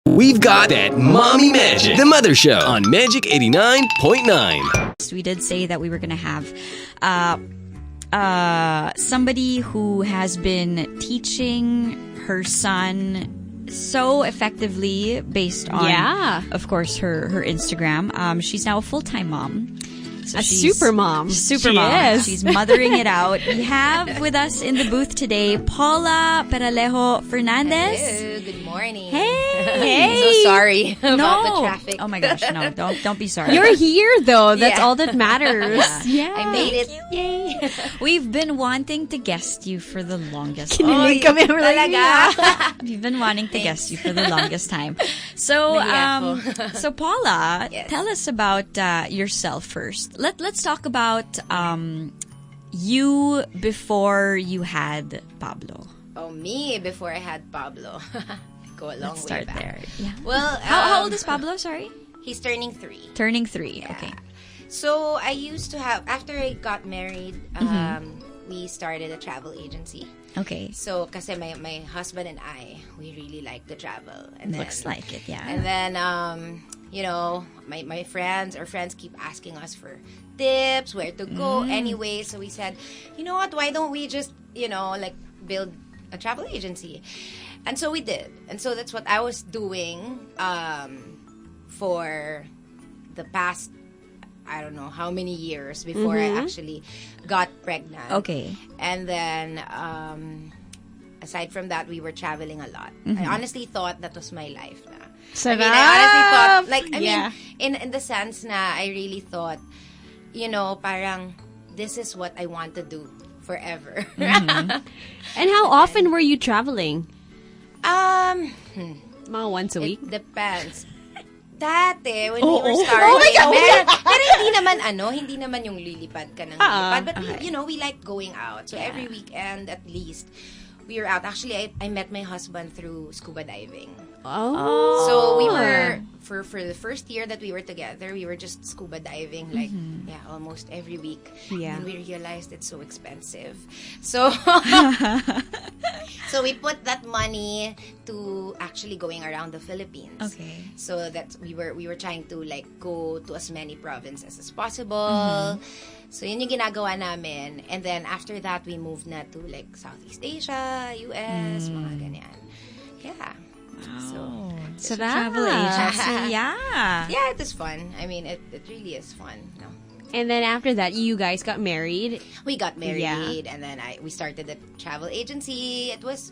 We've got that Mommy Magic, the Mother Show on Magic 89.9. We did say that we were going to have somebody who has been teaching her son so effectively based on, of course, her Instagram. She's now a full-time mom. So super mom. Super mom. Is. She's mothering it out. We have with us in the booth today, Paula Peralejo-Fernandez. Hello, good morning. Hey. I'm so sorry about the traffic. Oh my gosh, no, don't be sorry. You're here though. That's all that matters. Yeah. I made it. Yay. We've been wanting to guest you for the longest time. Kinilig kami. Talaga? We've been wanting to guest you for the longest time. So, so Paula, tell us about yourself first. Let's talk about you before you had Pablo. Oh, me before I had Pablo. Go a long Let's way start back. there. Yeah. Well, how old is Pablo? Sorry, he's turning 3. Turning 3. Yeah. Okay. So I used to have, after I got married, we started a travel agency. Okay. So, kasi my husband and I, we really like to travel. And Looks like it, yeah. And then, you know, my friends keep asking us for tips, where to go anyway. So we said, you know what, why don't we just, you know, like build a travel agency? And so we did. And so that's what I was doing for the past, I don't know how many years before I actually got pregnant. Okay. And then, aside from that, we were traveling a lot. I honestly thought that was my life na. I mean, I honestly thought, like, I mean, in the sense na, I really thought, you know, parang, this is what I want to do forever. And how often were you traveling? Mga once a week? It depends. Dati, when we were starting, pero hindi naman yung lilipad ka ng lilipad. But, you know, we like going out. So, every weekend, at least, we were out. Actually, I met my husband through scuba diving. Oh. So, we were, for the first year that we were together, we were just scuba diving, like, almost every week. Yeah. And we realized it's so expensive. So, so we put that money to actually going around the Philippines. Okay. So that we were trying to like go to as many provinces as possible. So yun yung ginagawa namin. And then after that, we moved na to like Southeast Asia, US, mga ganyan. Yeah. Wow. So travel agency. Yeah. yeah, it is fun. I mean, it really is fun. No? And then after that, you guys got married. We got married, and then we started a travel agency. It was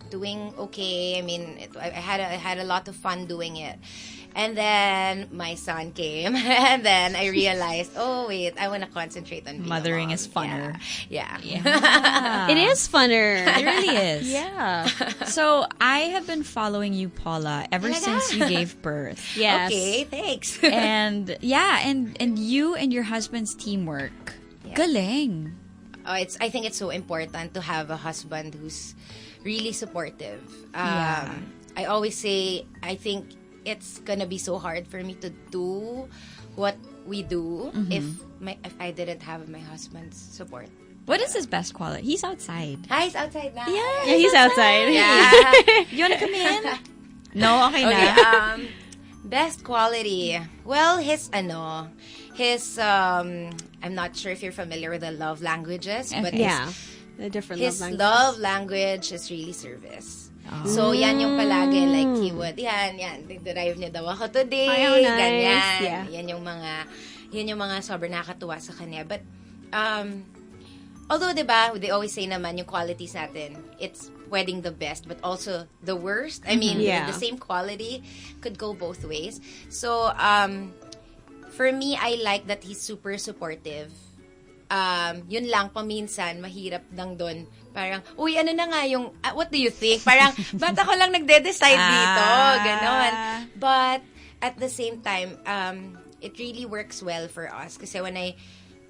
doing okay. I mean, I had a lot of fun doing it. And then my son came, and then I realized, oh wait, I want to concentrate on being Mothering a mom. is funner. Yeah. It is funner. It really is. Yeah. So I have been following you, Paula, ever since you gave birth. Yes. Okay, thanks. And and you and your husband's teamwork. Yeah. Galing. I think it's so important to have a husband who's really supportive. Yeah. I always say, I think it's gonna be so hard for me to do what we do if I didn't have my husband's support. What is his best quality? He's outside. Hi, he's outside now. Yeah, he's outside. Yeah. You wanna come in? No, okay na. Okay, best quality. Well, his I'm not sure if you're familiar with the love languages, but Yeah. The different his love languages. love language is really service. So, yan yung palagi, like, he would, yan, drive niya daw ako today, Ay, how nice. ganyan. Yeah. Yan yung mga sobrang nakakatuwa sa kanya. But, although, diba, they always say naman, yung qualities natin, it's pwedeng the best, but also the worst. I mean, the same quality could go both ways. So, for me, I like that he's super supportive. Yun lang, paminsan, mahirap lang doon. Parang, uy, ano na nga yung, what do you think? Parang, ba't ako lang nagde-decide dito? Ganon. But, at the same time, it really works well for us. Kasi when I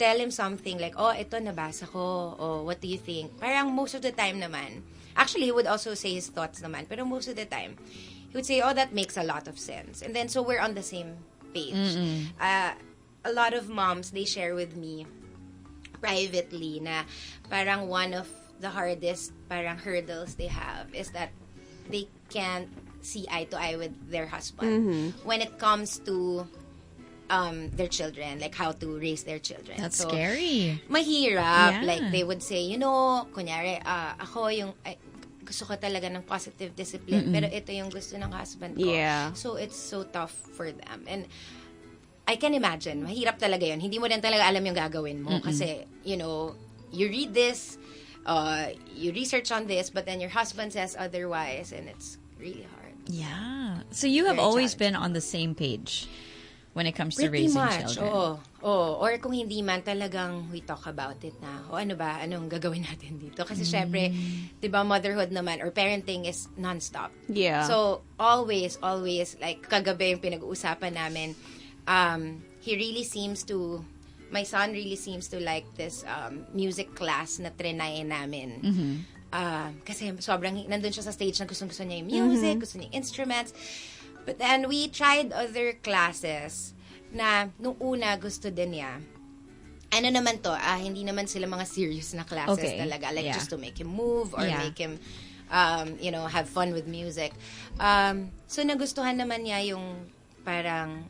tell him something like, oh, ito nabasa ko, oh, what do you think? Parang most of the time naman, actually, he would also say his thoughts naman, pero most of the time, he would say, oh, that makes a lot of sense. And then, so we're on the same page. A lot of moms, they share with me privately na parang one of the hardest parang hurdles they have is that they can't see eye to eye with their husband when it comes to their children, like how to raise their children. That's scary. Mahirap. Like they would say, kunyari, ako yung gusto ko talaga ng positive discipline, pero ito yung gusto ng husband ko. Yeah. So it's so tough for them. And I can imagine, mahirap talaga yun. Hindi mo din talaga alam yung gagawin mo. Kasi, you read this, you research on this, but then your husband says otherwise, and it's really hard. Yeah. So you have always been on the same page when it comes to Pretty raising much, children. Or kung hindi man, talagang we talk about it na, anong gagawin natin dito? Kasi syempre, di ba, motherhood naman, or parenting is non-stop. Yeah. So, always, like, kagabi yung pinag-uusapan namin, my son really seems to like this music class na trinayin namin. Kasi sobrang, nandun siya sa stage na gusto niya yung music, gusto niya yung instruments. But then, we tried other classes na nung una gusto din niya. Ano naman to, hindi naman sila mga serious na classes talaga. Like, just to make him move or make him, have fun with music. So, nagustuhan naman niya yung parang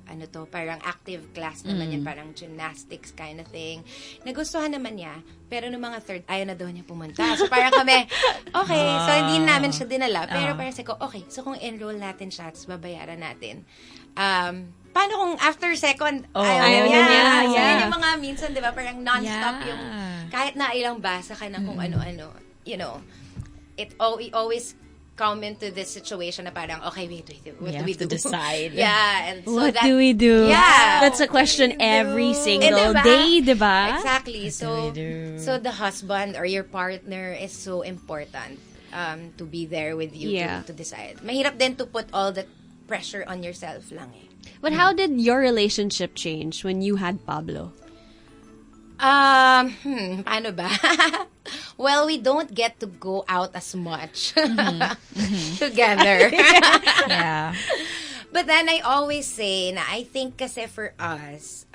active class naman yan, parang gymnastics kind of thing. Nagustuhan naman niya, pero nung mga third, ayaw na daw niya pumunta. So parang kami, okay, so hindi namin siya dinala, pero parang sabi ko, okay, so kung enroll natin siya, tapos babayaran natin, paano kung after second, ayaw niya. So yun yung mga minsan, di ba, parang non-stop yung, kahit na ilang basa ka na kung ano-ano, it always come into this situation na parang, okay, wait, what do we do? To decide. Yeah. And so what do we do? Yeah. That's a question every single day, diba? Exactly. So the husband or your partner is so important to be there with you to decide. Mahirap din to put all the pressure on yourself lang eh. But how did your relationship change when you had Pablo? Paano ba? Well, we don't get to go out as much together. Yeah. But then I always say na I think kasi for us,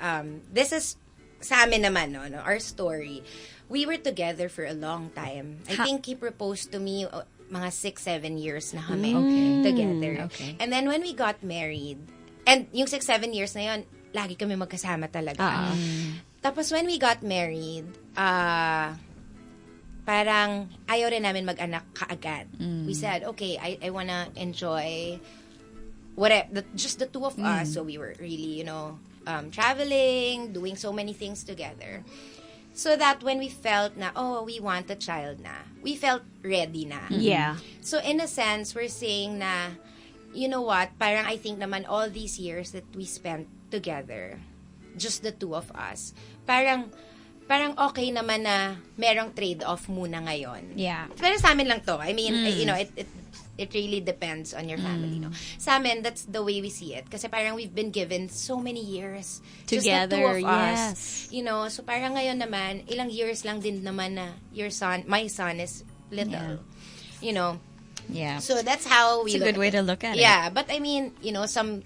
this is sa amin naman, no, our story. We were together for a long time. I think he proposed to me mga 6-7 years na kami together. Okay. And then when we got married, and yung 6-7 years na yun, lagi kami magkasama talaga. Tapos when we got married, parang ayaw rin namin mag-anak kaagad. We said, okay, I wanna enjoy just the two of us. So we were really, traveling, doing so many things together. So that when we felt na, we want a child na, we felt ready na. Yeah. So in a sense, we're saying na, you know what, parang I think naman all these years that we spent together, just the two of us, parang okay naman na merong trade-off muna ngayon. Yeah. Pero sa amin lang to. I mean, it really depends on your family, no? Sa amin, that's the way we see it. Kasi parang we've been given so many years together, just the two of us. So parang ngayon naman, ilang years lang din naman na my son is little. Yeah. So that's how we It's a good way to look at it. Yeah, but I mean, some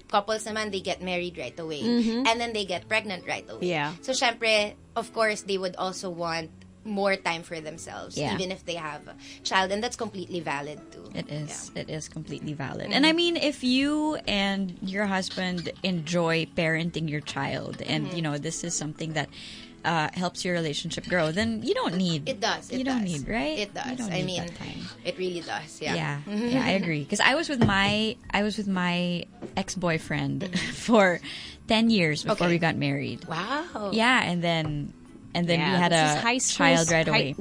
couples naman, they get married right away. And then they get pregnant right away. Yeah. So syempre, of course, they would also want more time for themselves, even if they have a child. And that's completely valid too. It is. Yeah. It is completely valid. And I mean, if you and your husband enjoy parenting your child, and this is something that helps your relationship grow, then you don't need. It does. You don't need, right? It does. You don't need that time. It really does. Yeah. Yeah, I agree. Because I was with my ex-boyfriend for 10 years before we got married. Wow. Yeah, and then we had a high school, child right away.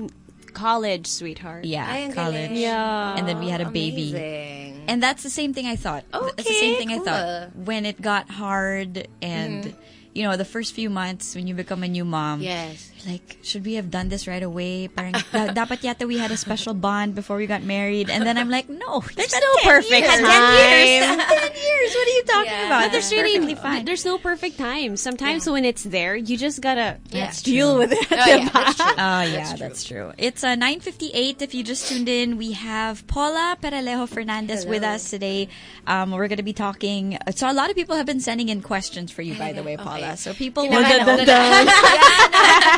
College, sweetheart. Yeah, college. Yeah. And then we had a baby. Amazing. And that's the same thing I thought. Okay, that's the same thing cool. I thought. When it got hard and, the first few months when you become a new mom. Yes. Like, should we have done this right away? Parang, dapat yata we had a special bond before we got married. And then I'm like, no, There's no perfect years. time. 10 years. 10 years. What are you talking about? There's Perfectly fine. There's no perfect time. Sometimes when it's there, you just gotta deal with it. That's true. That's true. It's 9:58. If you just tuned in, we have Paula Peralejo-Fernandez with us today. We're going to be talking. So a lot of people have been sending in questions for you, by the way, Paula. So people want to...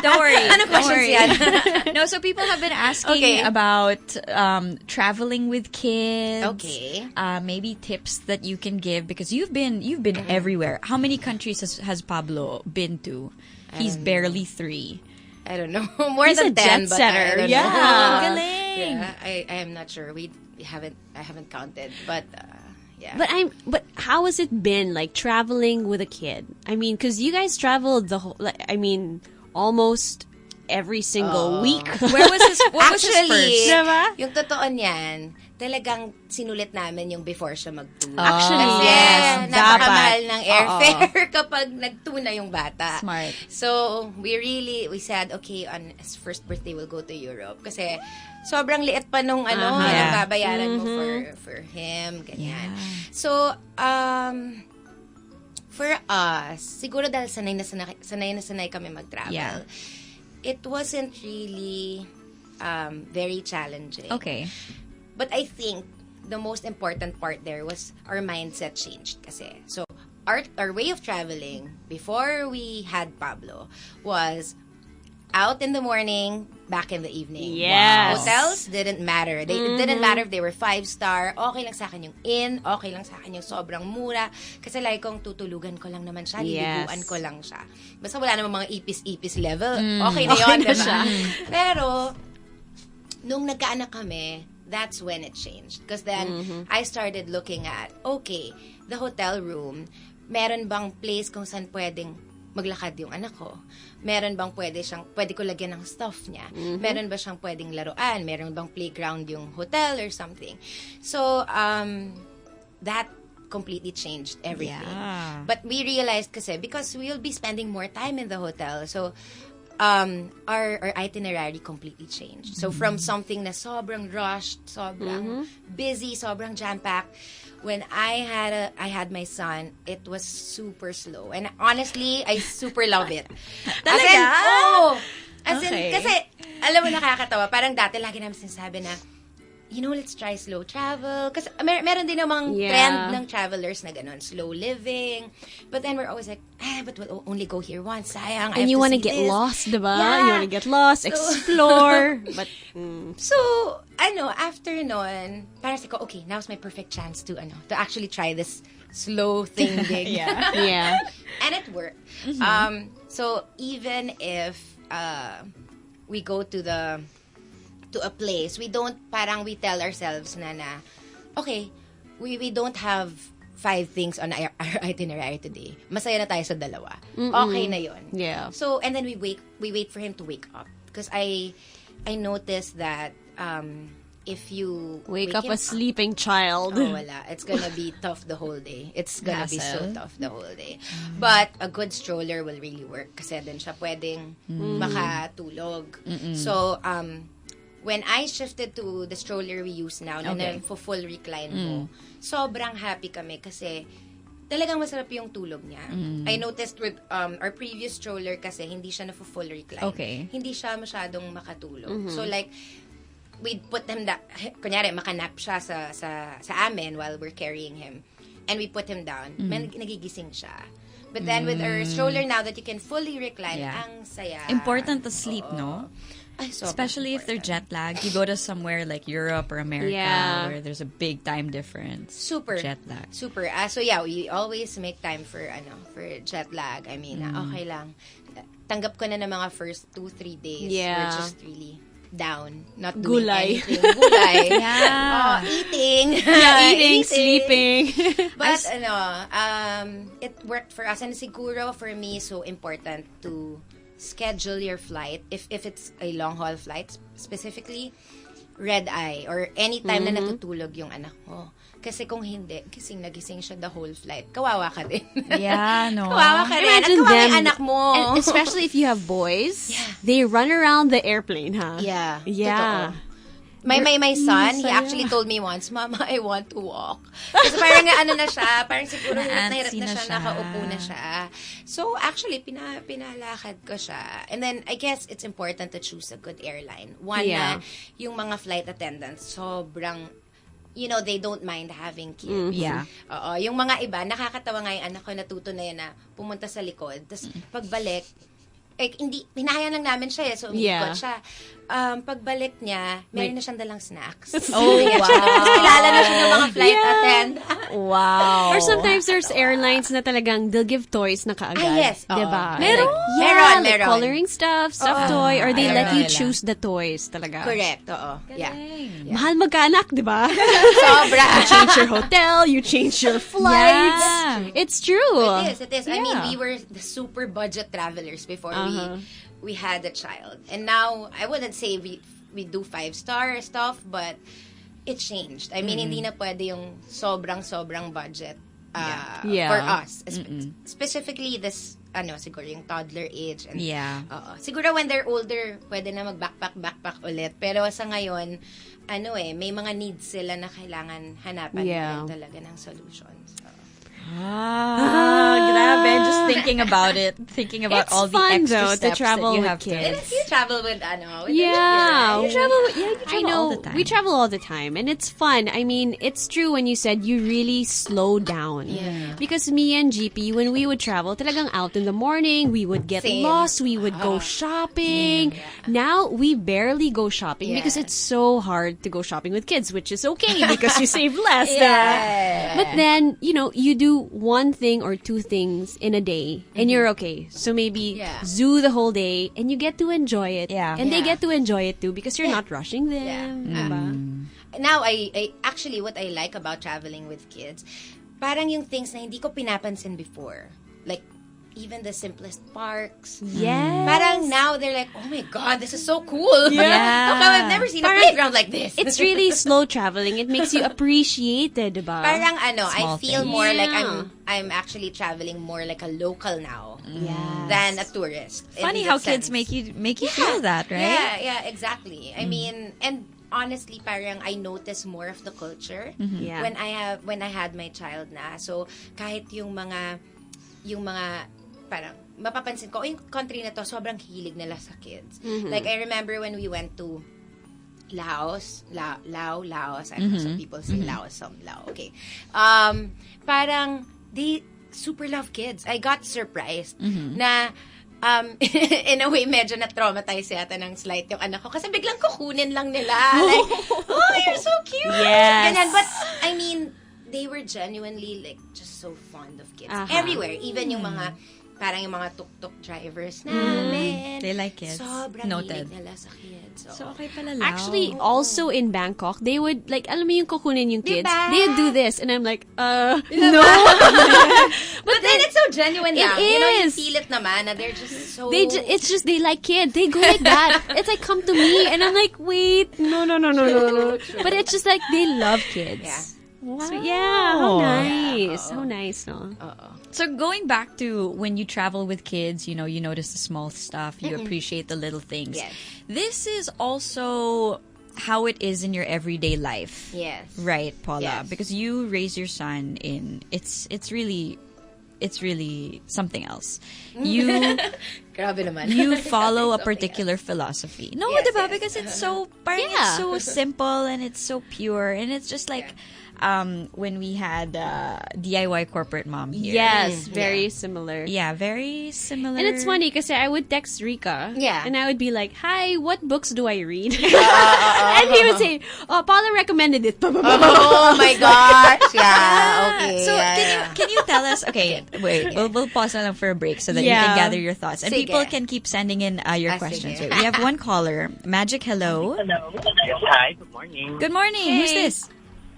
Don't worry. Don't worry. No, so people have been asking about traveling with kids. Okay. Maybe tips that you can give, because you've been everywhere. How many countries has Pablo been to? He's barely 3. I don't know. More He's than a 10, jet but setter. I don't Yeah. know. Galing. Yeah, I am not sure. I haven't counted, but yeah. But how has it been like traveling with a kid? I mean, because you guys traveled almost every single week. What was his first? Diba? Yung totoo niyan, talagang sinulit namin yung before siya mag-tuna. Actually, Kasi yes. napakamahal Dapat. ng airfare kapag nagtuna yung bata. Smart. So, we said, okay, on his first birthday, we'll go to Europe. Kasi sobrang liit pa nung babayaran mo for him. Ganyan. Yeah. So, for us, siguro dahil sanay na sanay kami mag-travel, it wasn't really very challenging. Okay. But I think the most important part there was our mindset changed kasi. So, our way of traveling before we had Pablo was out in the morning, back in the evening. Yes. Hotels didn't matter. It didn't matter if they were 5-star. Okay lang sa akin yung inn. Okay lang sa akin yung sobrang mura. Kasi like kung tutulugan ko lang naman siya, liliguan ko lang siya. Basta wala namang mga ipis-ipis level. Okay na yun, diba? Pero, nung nagkaanak kami, that's when it changed. Because then, I started looking at, okay, the hotel room, meron bang place kung saan pwedeng maglakad yung anak ko? Meron bang pwede ko lagyan ng stuff niya? Meron ba siyang pwedeng laruan? Meron bang playground yung hotel or something? So, that completely changed everything. Yeah. But we realized kasi, because we'll be spending more time in the hotel, so, our itinerary completely changed. So, from something na sobrang rushed, sobrang busy, sobrang jam-packed, when I had my son, it was super slow. And honestly, I super love it. Talaga? As in, kasi, alam mo, nakakatawa. Parang dati, lagi namin sinasabi na, let's try slow travel. Kasi meron din namang trend ng travelers na ganun, slow living. But then we're always like, but we'll only go here once, sayang. And you want to get lost, diba? Yeah. You want to get lost, explore. But So, after nun, parang sabi ko, okay, now's my perfect chance to actually try this slow thing gig. yeah. And it worked. So, even if we go to a place, we tell ourselves na okay, we don't have 5 things on our itinerary today. Masaya na tayo sa 2. Okay na yun. Yeah. So, and then we wait for him to wake up. Because I noticed that if you wake up a sleeping child, wala. It's gonna be tough the whole day. It's gonna be so tough the whole day. But a good stroller will really work kasi din siya pwedeng makatulog. So, when I shifted to the stroller we use now, na full recline mo, sobrang happy kami kasi talagang masarap yung tulog niya. I noticed with our previous stroller kasi hindi siya na full recline. Okay. Hindi siya masyadong makatulog. So like, we'd put him kunyari, makanap siya sa amin while we're carrying him. And we put him down. Nagigising siya. But then with our stroller now that you can fully recline, ang saya. Important to sleep, no? Ay, Especially if they're jet lagged. You go to somewhere like Europe or America where there's a big time difference. Super. Jet lag. Super. So yeah, we always make time for jet lag. I mean, okay lang. Tanggap ko na ng mga first 2-3 days. Yeah. We're just really down. Not doing Gulay. anything. Gulay. Eating. Eating, sleeping. But it worked for us. And siguro for me, so important to schedule your flight if it's a long haul flight, specifically red eye or any time na natutulog yung anak mo. Kasi kung hindi, gising na gising siya the whole flight, kawawa ka din. Yeah, no. Kawawa ka din. At kawawa yung anak mo. And especially if you have boys, they run around the airplane, huh? Yeah. Yeah. Totoo. My son, he actually told me once, Mama, I want to walk. Kasi parang na siya, parang siguro hirap na siya, nakaupo na siya. So, actually, pinalakad ko siya. And then, I guess it's important to choose a good airline. One na, yung mga flight attendants, sobrang, they don't mind having kids. Yeah. Oo. Yung mga iba, nakakatawa nga yung anak ko, natuto na yun na pumunta sa likod. Tapos, pagbalik, hinahayaan lang namin siya so umikot siya. Pagbalik niya, meron na siyang dalang snacks. Oh, wow. Tapos kilala na siya ng mga flight attendant. Wow. Or sometimes there's airlines na talagang they'll give toys na kaagad. Yes. Diba? Meron? Like Meron. coloring stuff, stuffed toy, or they let you choose the toys talaga. Correct. Oo. Yeah. Mahal magkaanak, di ba? Sobra. You change your hotel, you change your flights. Yeah. It's true. It is. I mean, we were the super budget travelers before we had a child. And now, I wouldn't say we do 5-star stuff, but it changed. I mean, hindi na pwede yung sobrang budget for us. Specifically, this, siguro yung toddler age. And, siguro when they're older, pwede na mag-backpack ulit. Pero sa ngayon, may mga needs sila na kailangan hanapan talaga ng solutions. Grabe. Just thinking about it. Thinking about It's all the fun, extra though, to steps travel that you with have kids. to... And if you travel with, You travel. you I travel know. all the time. We travel all the time, and it's fun. I mean, it's true when you said you really slow down. Yeah. Because me and GP, when we would travel, talagang out in the morning, we would get Same. lost. We would go shopping. Now we barely go shopping because it's so hard to go shopping with kids, which is okay because you save less. But then you do one thing or two things in a day, and you're okay. So maybe zoo the whole day, and you get to enjoy it. Yeah. And they get to enjoy it too because you're not rushing them. Diba? Now, I actually, what I like about traveling with kids, parang yung things na hindi ko pinapansin before. Like, even the simplest parks. Yes. Parang now, they're like, oh my God, this is so cool. Yeah. Okay, I've never seen a playground like this. It's really slow traveling. It makes you appreciate it, diba? Parang I feel things. more like I'm actually traveling more like a local now than a tourist. Funny in how that kids sense. make you feel that, right? Yeah, exactly. I mean, and honestly, parang I notice more of the culture Yeah. when I had my child na. So kahit yung mga parang mapapansin ko, yung country na to, sobrang hilig nila sa kids. Like, I remember when we went to Laos. I know some people say Laos, some Lao. Okay. Parang, they super love kids. I got surprised na, in a way, medyo na-traumatize yata ng slight yung anak ko. Kasi biglang kukunin lang nila. Like, oh, you're so cute! Yes. Ganyan. But, I mean, they were genuinely, like, just so fond of kids. Everywhere. Even yung mga, parang yung mga tuk-tuk drivers namin. They like kids. Sobrang Noted. hilig nila sa kids. So, okay pala Lao. Actually, also in Bangkok, they would, like, alam mo yung kukunin yung kids? Diba? They would do this. And I'm like, no. But then it's so genuine It lang. You know, you is. feel it naman na they're just so... It's just, they like kids. They go like that. It's like, come to me. And I'm like, wait, no. But it's just like, they love kids. Yeah. Wow. So, yeah, how nice. How nice, no? So going back to when you travel with kids, you notice the small stuff, you appreciate the little things. Yes. This is also how it is in your everyday life. Yes. Right, Paula? Yes. Because you raise your son in it's really something else. You Grabe naman. you follow a particular philosophy. No, Yes, diba? yes. Because it's so parang it's so simple and it's so pure and it's just like when we had DIY corporate mom here. Yes, very similar. Yeah, very similar. And it's funny because I would text Rika. Yeah. And I would be like, hi, what books do I read? And he would say, oh, Paula recommended it. Oh my gosh. Yeah. Okay. So yeah. can you tell us? Okay, wait. We'll pause na lang for a break so that you can gather your thoughts and Sige. people can keep sending in your questions. sige. Wait, we have one caller, Magic. Hello. Hello. Yes, hi. Good morning. Good morning. Who's this?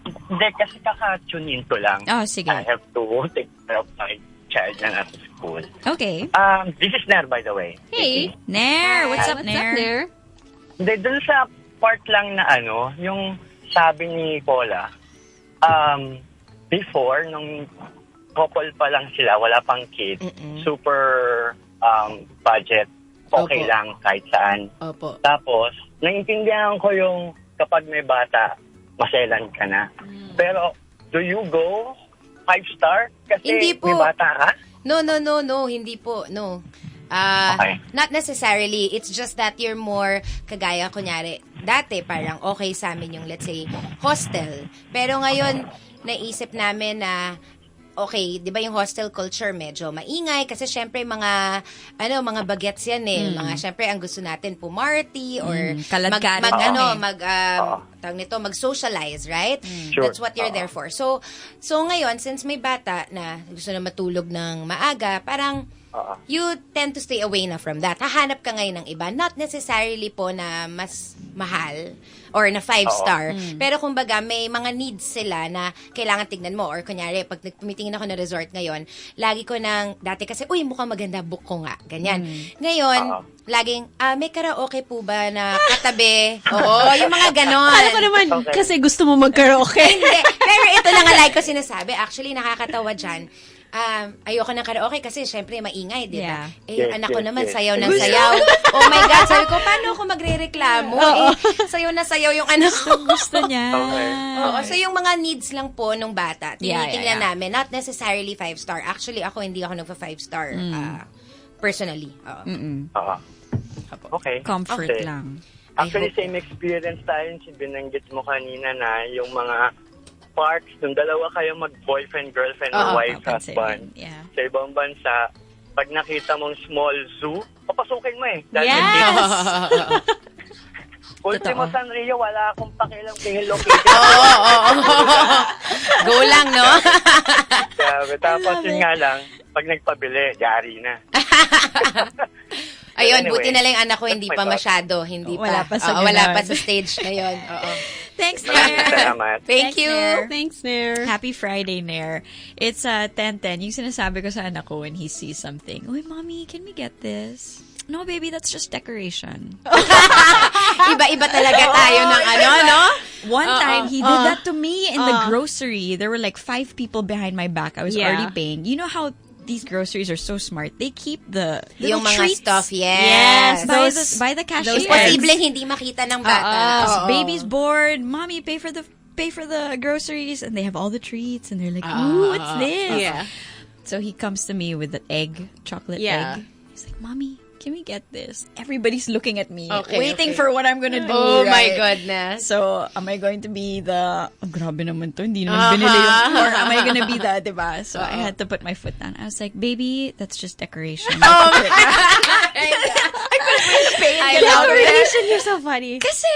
Hindi, kasi kaka-tune in ko lang. Oh, sige. I have to take care of my child na nasa school. Okay. This is Nair, by the way. Hey. Nair, what's up, What's Nair? up there? Hindi, dun sa part lang na yung sabi ni Paula, before, nung couple pa lang sila, wala pang kid, super budget, okay Opo. lang kahit saan. Opo. Tapos, naiintindihan ko yung kapag may bata, maselan ka na. Pero, do you go 5-star? Kasi Hindi po. may bata ka? No, hindi po, no. Okay. Not necessarily. It's just that you're more, kagaya, kunyari, dati parang okay sa amin yung, let's say, hostel. Pero ngayon, naisip namin na, okay, di ba yung hostel culture medyo maingay kasi syempre mga bagets yan eh. Mga syempre ang gusto natin pumarty or kalad-kalad. mag-socialize, right? Sure. That's what you're there for. So ngayon, since may bata na gusto na matulog ng maaga, parang you tend to stay away na from that. Hahanap ka ngayon ng iba. Not necessarily po na mas mahal or na 5-star. Pero kumbaga, may mga needs sila na kailangan tignan mo. Or kunyari, pag pumitingin ako na resort ngayon, lagi ko dati kasi, uy, mukhang maganda, book ko nga. Ganyan. Ngayon, laging, may karaoke po ba na katabi? Oo, yung mga ganon. Kala ko naman, kasi gusto mo mag-karaoke. Hindi. Pero ito lang ang like ko sinasabi. Actually, nakakatawa dyan. Ayoko ng karaoke kasi syempre maingay, di ba? Yeah. Yung anak ko naman sayaw ng sayaw. Oh my God, sabi ko, paano ako magre-reklamo? Sayaw na sayaw yung anak ko. Gusto niya. Okay. Oo, so yung mga needs lang po nung bata, tinitingnan Yeah. namin, not necessarily 5-star. Actually, hindi ako nagpa-5-star personally. Okay. Comfort Okay. lang. Actually, same experience tayo. Binanggit mo kanina na yung mga parks, nung dalawa kayo mag-boyfriend, girlfriend, or wife, husband. Yeah. Sa ibang bansa, pag nakita mong small zoo, papasukin mo eh. Dahil Yes! Ultimo San Rio, wala akong pakialam tingin location. Go lang, no? Grabe. Tapos yun nga lang, pag nagpabili, yari na. Ayun, Anyway, buti na lang yung anak ko, hindi that's pa my masyado. Hindi Wala pa. pa sa Wala ganon. pa sa stage ngayon. Oo. Thanks, Maraming Nair. salamat. Thank you. Thanks, Nair. Happy Friday, Nair. It's 10:10. Yung sinasabi ko sa anak ko when he sees something, "Uy, mommy, can we get this?" "No, baby, that's just decoration." Iba-iba talaga tayo ng no? One time, he did that to me in the grocery. There were like 5 people behind my back. I was Yeah. already paying. You know how these groceries are so smart? They keep the Yung little mga treats. stuff, yes. By the cashier. Posibleng hindi makita ng bata. Baby's bored. Mommy, pay for the groceries, and they have all the treats, and they're like, "Ooh, what's this?" Yeah. So he comes to me with the chocolate Yeah. egg. He's like, "Mommy, can we get this?" Everybody's looking at me, Okay, waiting okay. for what I'm gonna do. Oh my right? goodness. So, am I going to be the, grabe naman to, hindi naman binili yung, or am I gonna be the, diba? So, I had to put my foot down. I was like, "Baby, that's just decoration." I love it. Decoration, you're so funny. Kasi,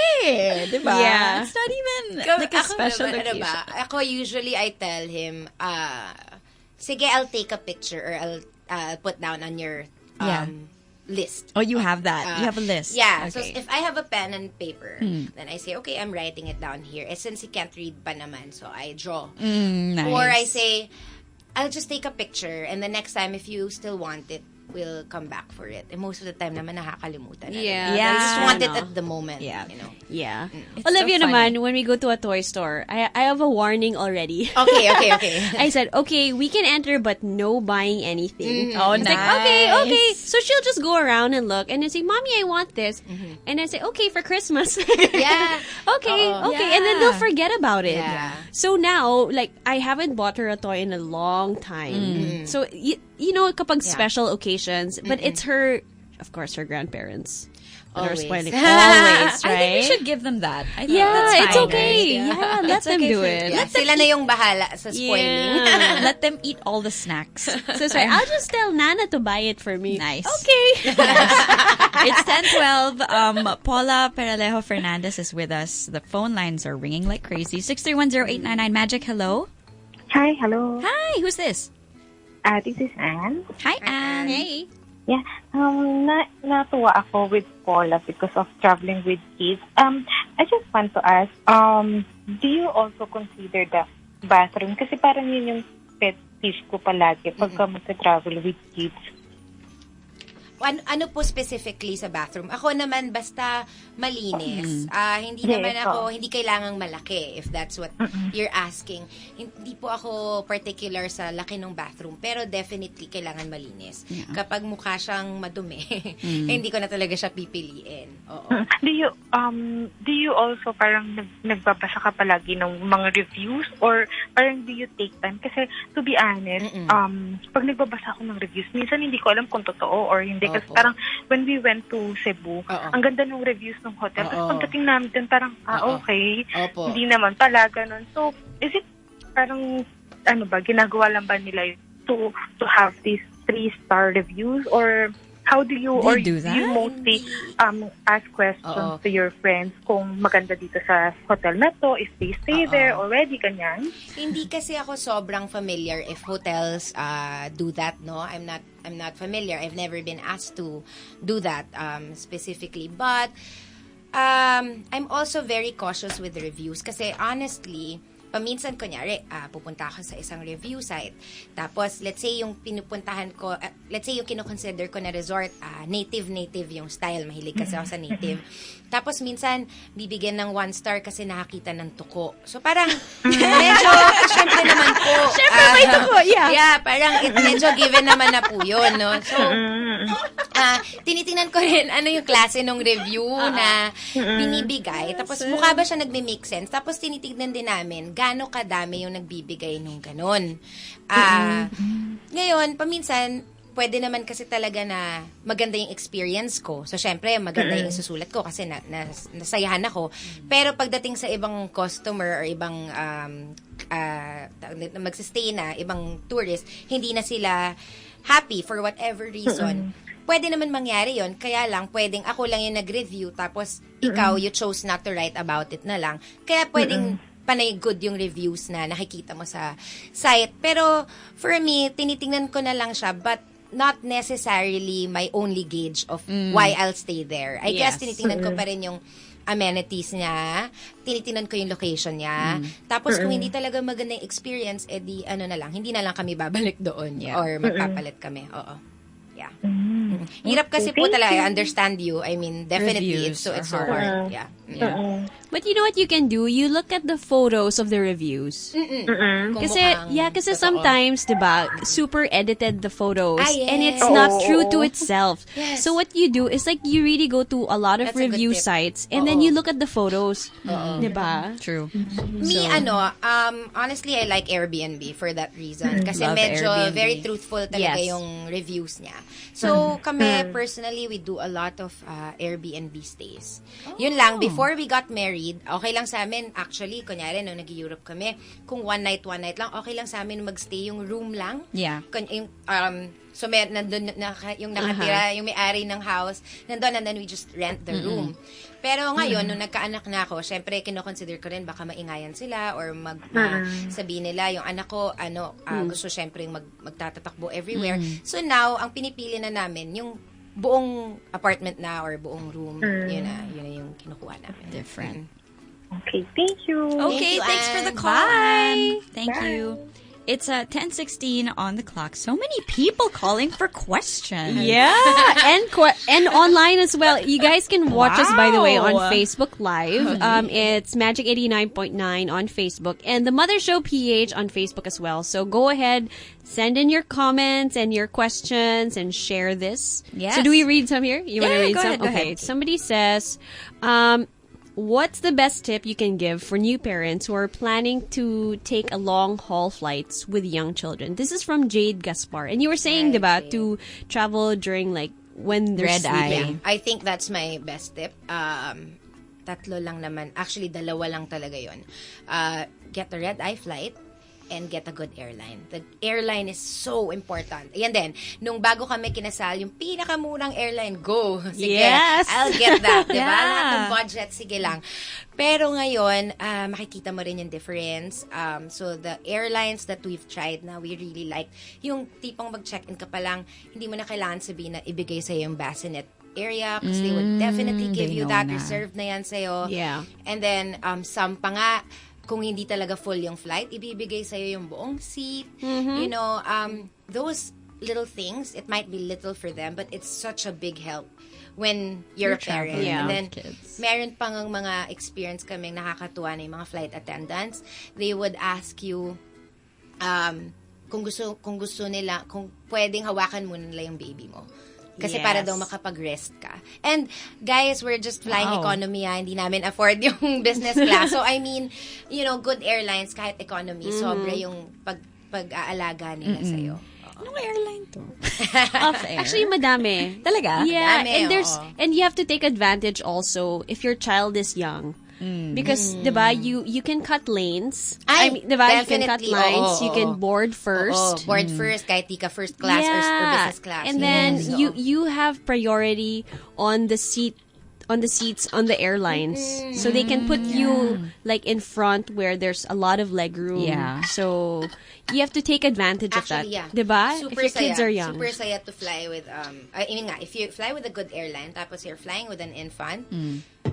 diba? Yeah. It's not even like a Ako special naman, occasion. Ako usually I tell him, sige, I'll take a picture or I'll put down on your Yeah. list. Oh, you have that. You have a list. Yeah. So Okay. if I have a pen and paper, then I say, okay, I'm writing it down here. Since he can't read pa naman, so I draw. Nice. Or I say, I'll just take a picture and the next time if you still want it, we'll come back for it. And most of the time naman nakakalimutan. Yeah. Yeah. I just want it No. at the moment. Yeah. You know. Yeah. It's Olivia so funny. naman, when we go to a toy store, I have a warning already. Okay. I said, okay, we can enter, but no buying anything. Oh, It's nice. like, okay. So she'll just go around and look and then say, Mommy, I want this. And I say, okay, for Christmas. Yeah. Okay. Yeah. And then they'll forget about it. Yeah. So now, like, I haven't bought her a toy in a long time. So, you know, kapag special occasions, but it's her, of course, her grandparents. That are Always. spoiling. Always, right? I think we should give them that. I think Yeah, that's it's fine, okay. right? Yeah, let It's them okay do for- it. Yeah, sila na yung bahala sa spoiling. Yeah. Let them eat all the snacks. So sorry, I'll just tell Nana to buy it for me. Nice. Okay. It's 10:12. Paula Peralejo-Fernandez is with us. The phone lines are ringing like crazy. 6310899 Magic. Hello. Hi, hello. Hi. Who's this? This is Anne. Hi, Anne. Hey. Yeah, natuwa ako with Paula because of traveling with kids. I just want to ask, do you also consider the bathroom? Kasi parang yun yung pet peeve ko palagi pagka magka-travel with kids. ano po specifically sa bathroom? Ako naman basta malinis. Hindi kailangang malaki if that's what you're asking. Hindi po ako particular sa laki ng bathroom, pero definitely kailangan malinis. Kapag mukha siyang madumi, hindi ko na talaga siya pipiliin. Oo. Do you also parang nagbabasa ka palagi ng mga reviews or parang do you take time? Kasi to be honest, pag nagbabasa ako ng reviews, minsan hindi ko alam kung totoo or hindi. Kasi parang when we went to Cebu, ang ganda ng reviews ng hotel. Tapos pagdating namin dun, parang, okay. Hindi naman pala, ganun. So, is it parang, ginagawa lang ba nila to have these 3-star reviews? Or how do you, do you mostly ask questions to your friends kung maganda dito sa hotel na to, if they stay there already, ganyan? Hindi kasi ako sobrang familiar if hotels do that, no? I'm not familiar. I've never been asked to do that specifically. But I'm also very cautious with reviews kasi honestly, paminsan, kunyari, pupunta ako sa isang review site. Tapos, let's say, yung pinupuntahan ko, let's say, yung kinoconsider ko na resort, native yung style. Mahilig kasi ako sa native. Tapos, minsan, bibigyan ng 1 star kasi nakakita ng tuko. So, parang, medyo, syempre naman po. Syempre may tuko, Yeah, parang, medyo given naman na po yun, no? So, tinitingnan ko rin ano yung klase ng review na binibigay. Tapos, mukha ba siya nagme-make sense? Tapos, tinitignan din namin, gaano kadami yung nagbibigay nung ganun. Ngayon, paminsan, pwede naman kasi talaga na maganda yung experience ko. So, syempre, maganda yung isusulat ko kasi nasayahan ako. Pero pagdating sa ibang customer or ibang magsistay na, ibang tourist, hindi na sila happy for whatever reason. Pwede naman mangyari yon, kaya lang pwedeng ako lang yung nag-review tapos ikaw, you chose not to write about it na lang. Kaya pwedeng panay good yung reviews na nakikita mo sa site. Pero for me, tinitingnan ko na lang siya but not necessarily my only gauge of why I'll stay there. I guess tinitingnan ko pa rin yung amenities niya, tinitingnan ko yung location niya. Tapos kung hindi talaga maganda yung experience, edi ano na lang, hindi na lang kami babalik doon or magpapalit kami. Oo. Yeah. Hirap kasi po talaga. I understand you. I mean, definitely, it's so hard. Yeah. But you know what you can do? You look at the photos of the reviews. Kasi sometimes, diba, super edited the photos. And it's not true to itself. Yes. So what you do is like you really go to a lot of review sites and then you look at the photos. Diba? True. Me, honestly, I like Airbnb for that reason. Kasi medyo Airbnb. very truthful talaga yung reviews niya. So, kami, personally, we do a lot of Airbnb stays. Yun lang, before we got married, okay lang sa amin, actually, kunyari, nung nag-Europe kami, kung one night lang, okay lang sa amin magstay yung room lang. Yeah. So, nandun, yung nakatira, yung may-ari ng house, nandun, and then we just rent the room. Pero ngayon, nung nagkaanak na ako, syempre, kinoconsider ko rin, baka maingayan sila, or sabihin nila, yung anak ko, gusto syempre magtatatakbo everywhere. So now, ang pinipili na namin, yung buong apartment na, or buong room, yun na yung kinukuha namin. Different. Okay, thank you. Okay, thanks for the call. Bye. Thank you. It's 10:16 on the clock. So many people calling for questions. Yeah, and online as well. You guys can watch us, by the way, on Facebook Live. It's Magic 89.9 on Facebook and the Mother Show PH on Facebook as well. So go ahead, send in your comments and your questions and share this. Yes. So do we read some here? You want to read go some? ahead, go Okay. ahead. Somebody says, what's the best tip you can give for new parents who are planning to take a long-haul flights with young children? This is from Jade Gaspar. And you were saying, diba, to travel during, like, when they're Red sleeping. I think that's my best tip. Tatlo lang naman. Actually, 2 lang talaga yun. Get a red-eye flight and get a good airline. The airline is so important. Ayan din, nung bago kami kinasal, yung pinakamurang airline, go. Sige, Yes. I'll get that. Diba? Yeah. Lahat ng budget, sige lang. Pero ngayon, makikita mo rin yung difference. So, the airlines that we've tried na we really like, yung tipong mag-check-in ka pa lang, hindi mo na kailangan sabihin na ibigay sa'yo yung bassinet area because they would definitely give they you know that. na. Reserved na yan sa'yo. Yeah. And then, some pa nga, kung hindi talaga full yung flight, ibibigay sa'yo yung buong seat. You know, those little things, it might be little for them, but it's such a big help when you're a parent. traveling And then, with kids. meron pang ang mga experience kaming nakakatuwa na yung mga flight attendants. They would ask you, kung gusto nila, kung pwedeng hawakan muna nila yung baby mo. Kasi para daw makapag-rest ka. And guys, we're just flying economy. Hindi namin afford yung business class. So I mean, good airlines, kahit economy, sobra yung pag-aalaga nila sa'yo. Anong airline to? Off-air. Actually, madami. Talaga? Yeah, Madami, and you have to take advantage also if your child is young. Because, diba, you can cut lanes. Ay, diba, you can cut definitely. lines. Oo, you can board first. Board first, kahit di ka first class or business class. And then you have priority on the seats on the airlines. So they can put you like in front where there's a lot of leg room. Yeah. So you have to take advantage of that. Actually, yeah. Diba? Super if your kids saya. are young. Super saya to fly with, I mean nga, if you fly with a good airline, tapos you're flying with an infant,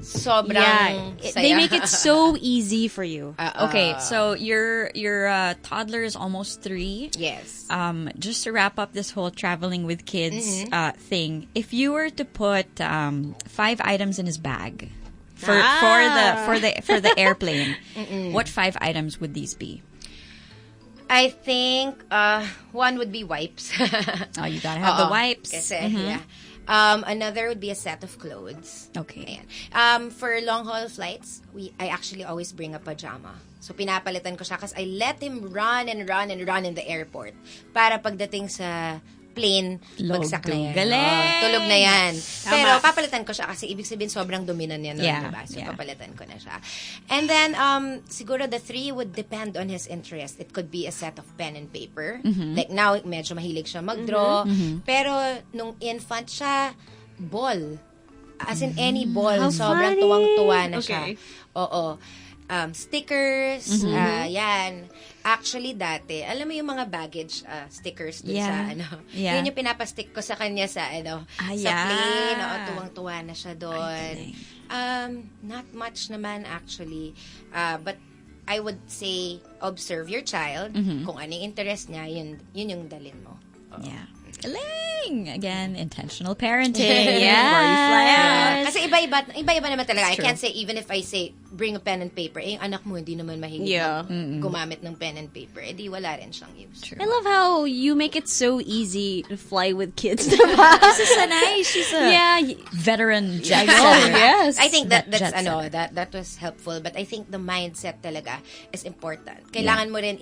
sobrang saya. They make it so easy for you. Okay, so your toddler is almost 3. Yes. Just to wrap up this whole traveling with kids thing, if you were to put 5 items in his bag for the airplane, what 5 items would these be? I think one would be wipes. Oh, you gotta have the wipes. Kasi, yeah. Another would be a set of clothes. Okay. Ayan. For long haul flights, I actually always bring a pajama. So, pinapalitan ko siya kasi I let him run and run and run in the airport. Para pagdating sa plane, bagsak na yan. Galing! Tulog na yan. Pero, papalitan ko siya kasi ibig sabihin sobrang dominant yan. Diba? So, papalitan ko na siya. And then, siguro the 3 would depend on his interest. It could be a set of pen and paper. Like now, medyo mahilig siya mag-draw. Pero, nung infant siya, ball. As in any ball. Sobrang tuwang-tuwa na siya. Oo. Stickers, yan. Actually, dati, alam mo yung mga baggage stickers dun sa yun yung pinapastick ko sa kanya sa sa plane. Oo, tuwang-tuwa na siya doon. Not much naman actually. But I would say, observe your child. Kung anong interest niya, yun yung dalin mo. Yeah. Galing! Again, intentional parenting. Before you fly out. Kasi iba-iba naman talaga. I can't say, even if I say, bring a pen and paper, yung anak mo hindi naman mahilig gumamit ng pen and paper. Di wala rin siyang use. I love how you make it so easy to fly with kids. She's sanay. She's a veteran jet setter. Yes. I think that was helpful, but I think the mindset talaga is important. Kailangan mo rin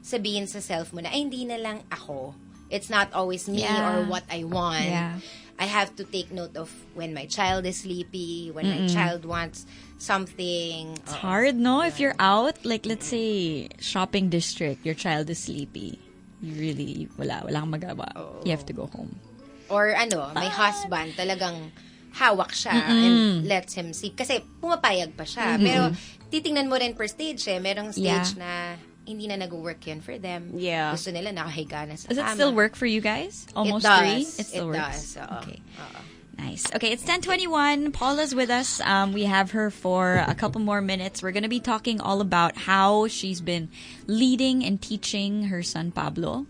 sabihin sa self mo na, ay, hindi na lang ako. It's not always me or what I want. Yeah. I have to take note of when my child is sleepy, when my child wants something. It's hard, no? If you're out, like let's say shopping district, your child is sleepy. You really, wala kang magawa. You have to go home. Or my husband talagang hawak siya and lets him sleep. Kasi pumapayag pa siya. Pero titingnan mo rin per stage Merong stage na hindi na nag-work yun for them. Yeah. Gusto nila nakahiga na sa Does it kama. still work for you guys? Almost It does. 3? It still works. Okay. Nice. Okay, it's 10:21. Paula's with us. We have her for a couple more minutes. We're going to be talking all about how she's been leading and teaching her son Pablo.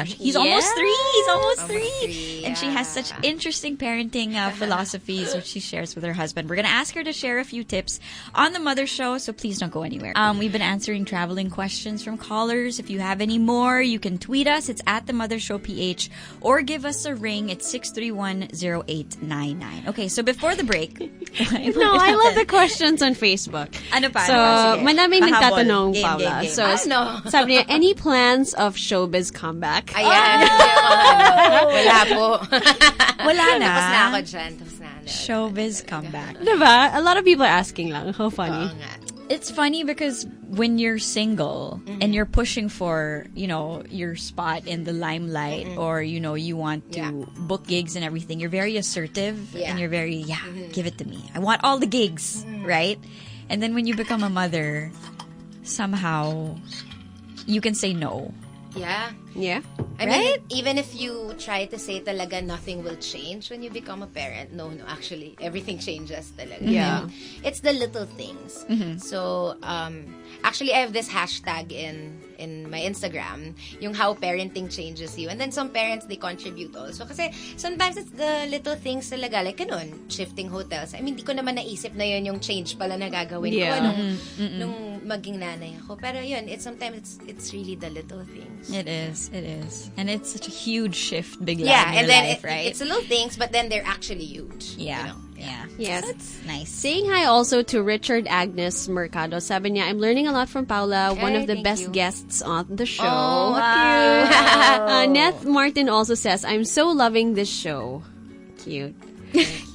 He's almost 3. He's almost 3. And she has such interesting parenting philosophies which she shares with her husband. We're going to ask her to share a few tips on the Mother Show, so please don't go anywhere. We've been answering traveling questions from callers. If you have any more, you can tweet us. It's at the Mother Show PH, or give us a ring. It's 631-0899. Okay, so before the break. No, I love the questions on Facebook. Ano pa? So, Sige. manaming Pahabol. nagtatanong, Game, Paula. game. So, sabi niya, any plans of Showbiz comeback? Ayan. Wala po. Wala na. Tapos na ako dyan. Showbiz comeback. Diba? A lot of people are asking lang. How funny. Oo nga. It's funny because when you're single and you're pushing for, your spot in the limelight, or, you want to book gigs and everything, you're very assertive and you're very, give it to me. I want all the gigs, right? And then when you become a mother, somehow you can say no. Yeah. Yeah. I mean, even if you try to say talaga nothing will change when you become a parent, no, actually, everything changes talaga. Yeah. And it's the little things. So, actually, I have this hashtag in my Instagram, yung how parenting changes you. And then some parents, they contribute also. Kasi sometimes it's the little things talaga, like ganun, shifting hotels. I mean, di ko naman naisip na yun yung change pala na gagawin ko nung maging nanay ako. Pero yun, sometimes it's really the little things. It is. And it's such a huge shift, big Yeah, in and your then life, right? it's the little things, but then they're actually huge. Yeah. You know? Yeah. Yes. That's nice. Saying hi also to Richard Agnes Mercado. Sabi niya, I'm learning a lot from Paula, one of the thank best you. guests on the show. Oh, cute. Neth Martin also says, I'm so loving this show. Cute.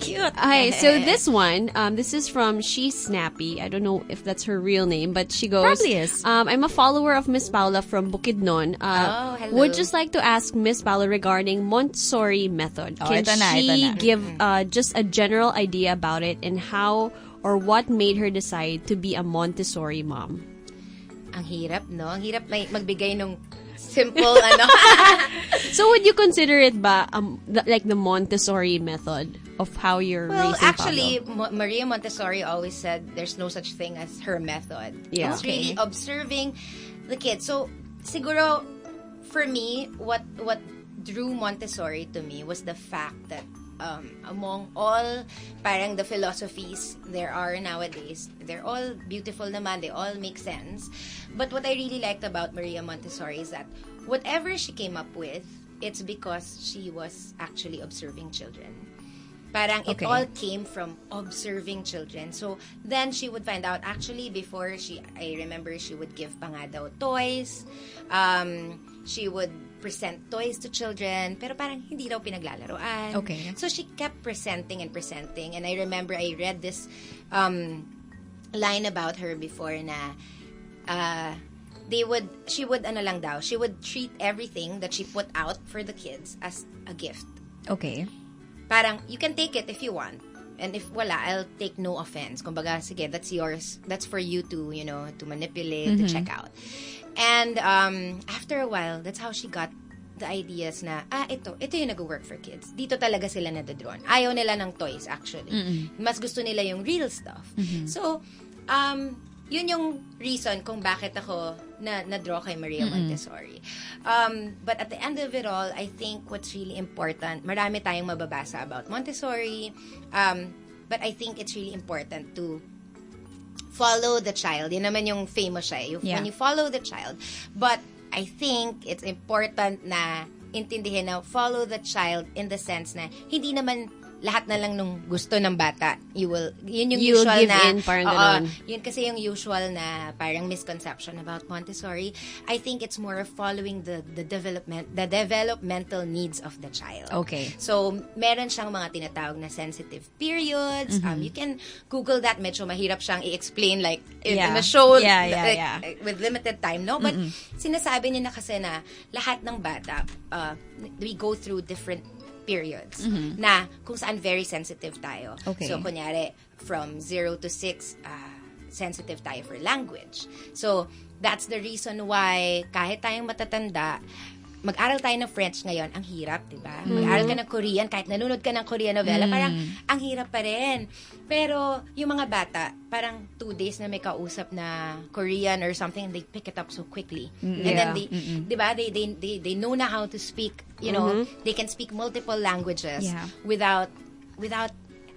Cute. Okay, so this one, this is from She's Snappy. I don't know if that's her real name, but she goes, Probably is. I'm a follower of Miss Paula from Bukidnon. hello. Would just like to ask Miss Paula regarding Montessori method. Oh, Can ito na. she give just a general idea about it and how or what made her decide to be a Montessori mom? Ang hirap, no? Ang hirap magbigay nung simple, So would you consider it ba like the Montessori method of how you're Well, raising actually, Pablo? Maria Montessori always said there's no such thing as her method. Yeah. It's really observing the kids. So, siguro, for me, what drew Montessori to me was the fact that among all parang the philosophies there are nowadays, they're all beautiful naman, they all make sense. But what I really liked about Maria Montessori is that whatever she came up with, it's because she was actually observing children. Parang it all came from observing children. So then she would find out, actually before I remember she would give pa nga daw toys. She would present toys to children, pero parang hindi daw pinaglalaroan. Okay. So she kept presenting and presenting. And I remember I read this line about her before na she would treat everything that she put out for the kids as a gift. Okay. Parang, you can take it if you want. And if wala, I'll take no offense. Kumbaga, sige, that's yours. That's for you to, to manipulate, to check out. And after a while, that's how she got the ideas na, ito yung nag-work for kids. Dito talaga sila nadadrawn. Ayaw nila ng toys, actually. Mas gusto nila yung real stuff. So, yun yung reason kung bakit ako na-draw kay Maria Montessori. But at the end of it all, I think what's really important, marami tayong mababasa about Montessori, but I think it's really important to follow the child. Yun naman yung famous siya. When you follow the child. But I think it's important na intindihin na follow the child in the sense na hindi naman lahat na lang nung gusto ng bata. Yun yung usual give na in, parang ganun. yun kasi yung usual na parang misconception about Montessori. I think it's more of following the developmental needs of the child. Okay. So, meron siyang mga tinatawag na sensitive periods. You can Google that. Medyo mahirap siyang i-explain like in a show with limited time, no? But sinasabi niya na kasi na lahat ng bata, we go through different periods na kung saan very sensitive tayo. Okay. So, kunyari, from 0 to 6, sensitive tayo for language. So, that's the reason why kahit tayong matatanda, mag-aral tayo ng French ngayon, ang hirap, diba? Mag-aral ka ng Korean, kahit nanonood ka ng Korean novela, parang ang hirap pa rin. Pero yung mga bata, parang 2 days na may kausap na Korean or something, they pick it up so quickly. And then diba, they know na how to speak, they can speak multiple languages without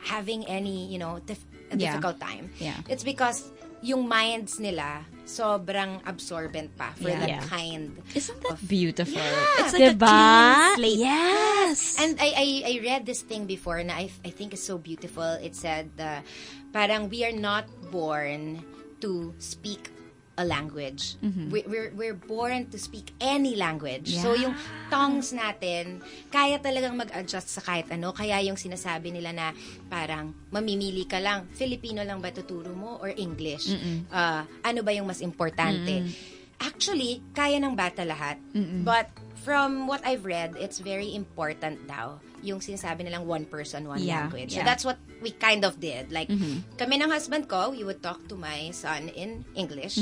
having any, a difficult time. Yeah. It's because yung minds nila sobrang absorbent pa for that kind. Isn't that beautiful? Yeah. It's like Diba? a clean slate. Yes! And I read this thing before na I think is so beautiful. It said, parang we are not born to speak a language. We're born to speak any language. Yeah. So yung tongues natin, kaya talagang mag-adjust sa kahit ano. Kaya yung sinasabi nila na parang mamimili ka lang, Filipino lang ba tuturo mo or English? Ano ba yung mas importante? Actually, kaya ng bata lahat. But from what I've read, it's very important daw yung sinasabi nilang one person, one language. So that's what we kind of did. Like, kami ng husband ko, we would talk to my son in English.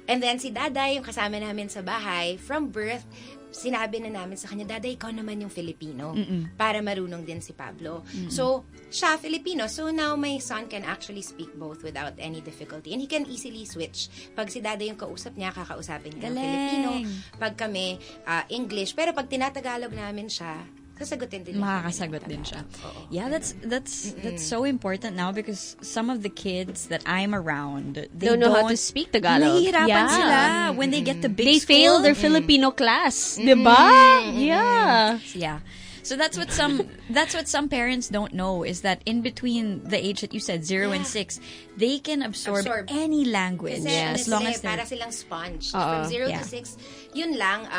And then si Daday, yung kasama namin sa bahay, from birth, sinabi na namin sa kanya, Dada, ikaw naman yung Filipino. Para marunong din si Pablo. So, siya Filipino. So, now my son can actually speak both without any difficulty. And he can easily switch. Pag si Dada yung kausap niya, kakausapin niya ng Filipino. Pag kami, English. Pero pag tinatagalog namin siya, sasagutin din makakasagot din siya. Yeah, that's so important now because some of the kids that I'm around, they don't know how to speak Tagalog. Nahihirapan sila when they get to big they school. fail their Filipino class, diba? Yeah. So that's what some parents don't know is that in between the age that you said 0 and 6, they can absorb any language as long as para silang sponge. From 0 to 6, yun lang,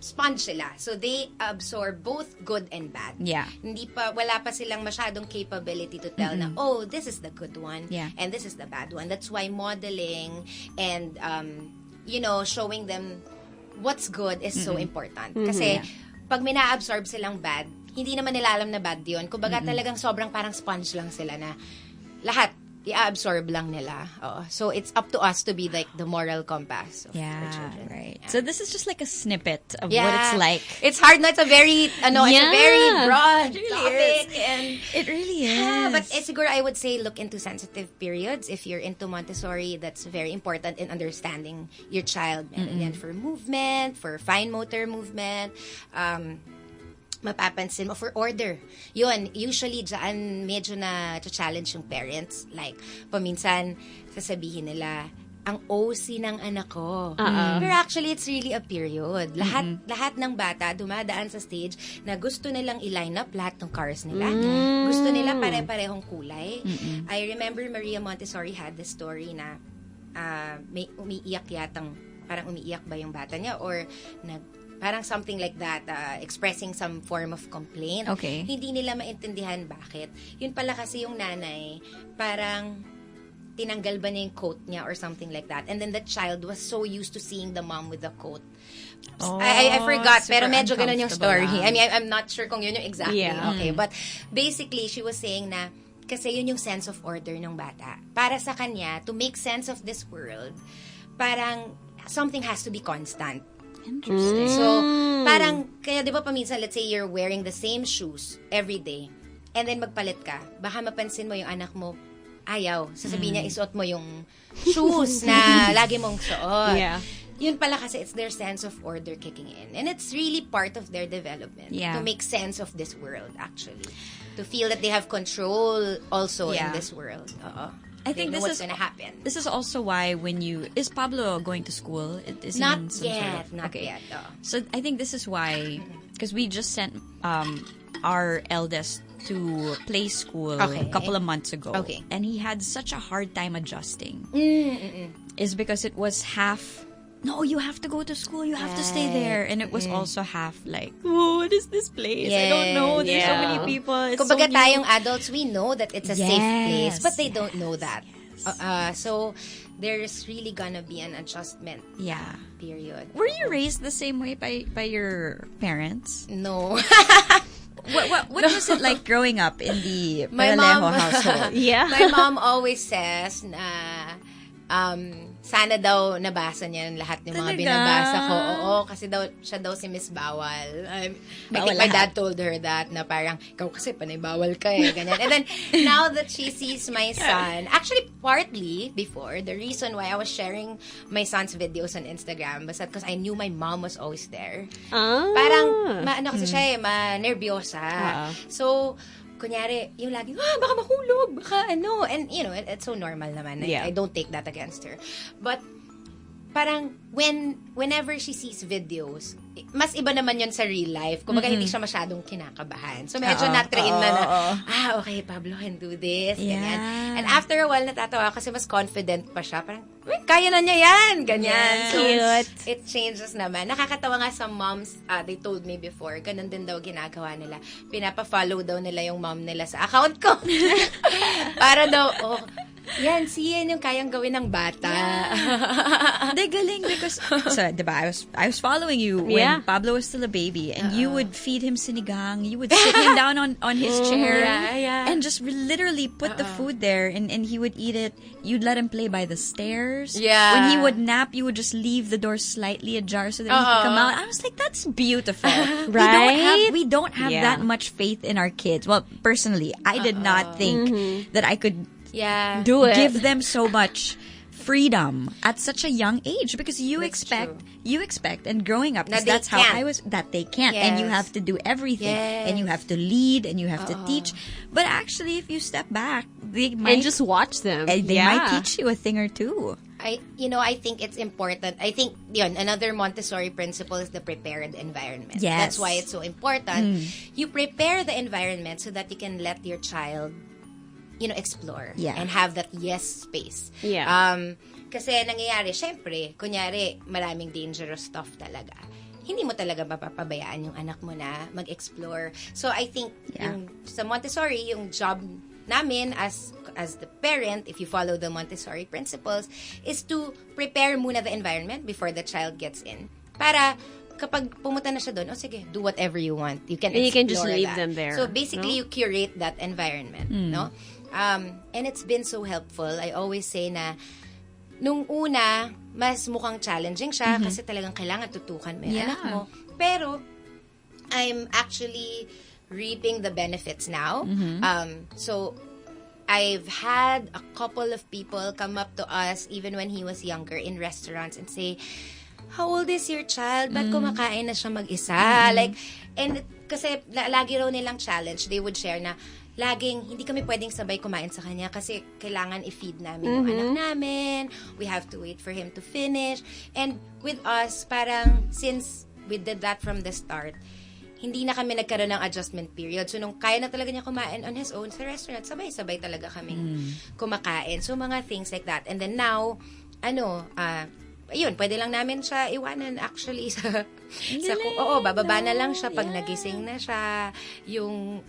sponge sila. So they absorb both good and bad. Yeah. Wala pa silang masyadong capability to tell na, oh, this is the good one and this is the bad one. That's why modeling and showing them what's good is so important. Kasi pag may na-absorb silang bad, hindi naman nila alam na bad yun. Kumbaga talagang sobrang parang sponge lang sila na lahat i-absorb lang nila. So it's up to us to be like the moral compass of our children. Right. Yeah. So this is just like a snippet of what it's like. It's hard, no? It's a very, it's a very broad topic. And it really is. Yeah, but siguro I would say look into sensitive periods. If you're into Montessori, that's very important in understanding your child. And for movement, for fine motor movement, mapapansin mo for order. Yun, usually dyan medyo na challenge yung parents. Like, paminsan, sasabihin nila, ang OC ng anak ko. Pero actually, it's really a period. Lahat ng bata dumadaan sa stage na gusto nilang i-line up lahat ng cars nila. Gusto nila pare-parehong kulay. I remember Maria Montessori had this story na may umiiyak yatang, parang umiiyak ba yung bata niya or parang something like that, expressing some form of complaint. Okay. Hindi nila maintindihan bakit. Yun pala kasi yung nanay, parang tinanggal ba niya yung coat niya or something like that. And then the child was so used to seeing the mom with the coat. I forgot, pero medyo ganun yung story. I mean, I'm not sure kung yun yung exactly. Yeah. Okay, but basically, she was saying na, kasi yun yung sense of order ng bata. Para sa kanya, to make sense of this world, parang something has to be constant. Interesting. So, parang, kaya di ba paminsan, let's say you're wearing the same shoes every day, and then magpalit ka, baka mapansin mo yung anak mo, ayaw. Sasabihin niya, isuot mo yung shoes na lagi mong suot. Yeah. Yun pala kasi it's their sense of order kicking in. And it's really part of their development to make sense of this world, actually. To feel that they have control also in this world. I think this what's is going to happen. This is also why is Pablo going to school? Is he Not in some yet. sort of, Not yet. So I think this is why, because we just sent our eldest to play school a couple of months ago, and he had such a hard time adjusting. Is because it was half, no, you have to go to school, you have to stay there, and it was also half like, oh, what is this place? I don't know. There's so many people. It's Kumbaga so new. tayong adults, we know that it's a safe place, but they don't know that. So there's really gonna be an adjustment. Period. Were you raised the same way by your parents? No. What was it like growing up in the Peralejo household? My mom always says na sana daw nabasa niya lahat ng mga binabasa ko. Oo, kasi siya daw si Miss Bawal. I think my dad told her that na parang, ikaw kasi panay bawal ka ganyan. And then, now that she sees my son, actually, partly before, the reason why I was sharing my son's videos on Instagram was because I knew my mom was always there. Parang, kasi siya ma-nervyosa. So, kunyari, yung lagi, baka mahulog, baka ano. And, it's so normal naman. I don't take that against her. But, parang, whenever she sees videos, mas iba naman yun sa real life. Kumbaga, hindi siya masyadong kinakabahan. So, medyo na-train na okay, Pablo can do this. Ganyan. And after a while, natatawa kasi mas confident pa siya. Parang, kaya na niya yan. Ganyan. So, cute. It changes naman. Nakakatawa nga sa moms, they told me before, ganun din daw ginagawa nila. Pinapa-follow daw nila yung mom nila sa account ko. Para daw, Yan, yan yung kayang gawin ng bata. They galing because, so, diba, I was following you when Pablo was still a baby, and you would feed him sinigang, you would sit him down on his chair, and just literally put the food there, and he would eat it. You'd let him play by the stairs. Yeah. When he would nap, you would just leave the door slightly ajar so that he could come out. I was like, that's beautiful. Right? We don't have that much faith in our kids. Well, personally, I did not think that I could do it. give them so much freedom at such a young age, because you expect and growing up, because that's how I was, that they can't, and you have to do everything, and you have to lead, and you have to teach. But actually, if you step back, they might, and just watch them. They might teach you a thing or two. I think it's important. I think another Montessori principle is the prepared environment. Yes. That's why it's so important. You prepare the environment so that you can let your child explore and have that yes space. Yeah. Kasi nangyayari, syempre, kunyari, maraming dangerous stuff talaga. Hindi mo talaga mapapabayaan yung anak mo na mag-explore. So I think sa Montessori, yung job namin as the parent, if you follow the Montessori principles, is to prepare muna the environment before the child gets in. Para kapag pumunta na siya doon, sige, do whatever you want. You can explore just leave them there. So basically, you curate that environment, no? And it's been so helpful. I always say na nung una, mas mukhang challenging siya kasi talagang kailangan tutukan mo yung anak mo. Pero I'm actually reaping the benefits now. So I've had a couple of people come up to us even when he was younger in restaurants and say, "How old is your child? Ba't kumakain na siya mag-isa?" Like, and kasi lagi raw nilang challenge, they would share na laging hindi kami pwedeng sabay kumain sa kanya kasi kailangan i-feed namin yung anak namin. We have to wait for him to finish. And with us, parang since we did that from the start, hindi na kami nagkaroon ng adjustment period. So, nung kaya na talaga niya kumain on his own sa restaurant, sabay-sabay talaga kaming kumakain. So, mga things like that. And then now, ayun, pwede lang namin siya iwanan actually sa bababa na lang siya pag nagising na siya. Yung,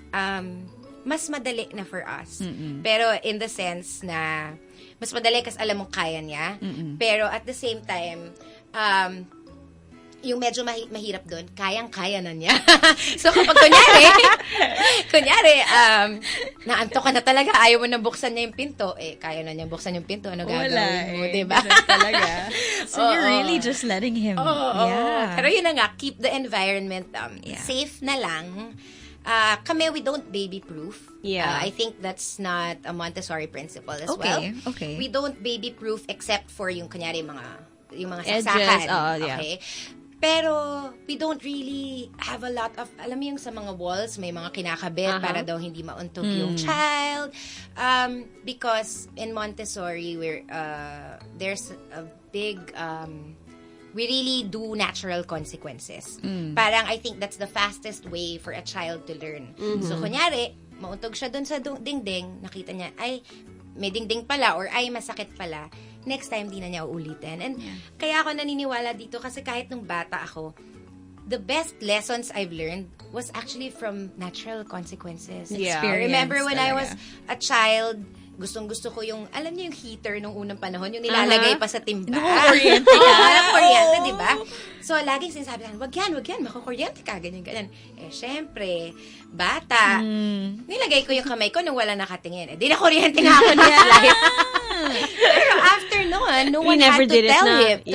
mas madali na for us. Pero in the sense na, mas madali kasi alam mong kaya niya. Pero at the same time, yung medyo mahirap doon, kayang-kaya na niya. So kapag kunyari, naantok ka na talaga, ayaw mo na buksan niya yung pinto, kaya na niya buksan yung pinto, ano gagawin mo, diba? Talaga. So you're really just letting him. Pero yun na nga, keep the environment safe na lang. Kami, we don't baby-proof. I think that's not a Montessori principle as well. Okay. We don't baby-proof except for yung kunyari yung mga saksakan. Okay? Pero, we don't really have a lot of, alam mo yung sa mga walls, may mga kinakabit para daw hindi mauntog yung child. Because in Montessori, there's a big, we really do natural consequences. Parang, I think that's the fastest way for a child to learn. So, kunyari, mauntog siya dun sa dingding, nakita niya, ay, may dingding pala, or ay, masakit pala. Next time, di na niya uulitin. And kaya ako naniniwala dito kasi kahit nung bata ako, the best lessons I've learned was actually from natural consequences. Experience. Remember when I was a child, gustong-gusto ko yung, alam niyo yung heater nung unang panahon, yung nilalagay pa sa timba. Kuryente ka. Kuryente, di ba? So, laging sinasabi lang, wag yan, makakuryente ka, ganyan. Syempre, bata, nilagay ko yung kamay ko nung wala nakatingin. Di na kuryente nga ako next life. Pero after noon, no one had to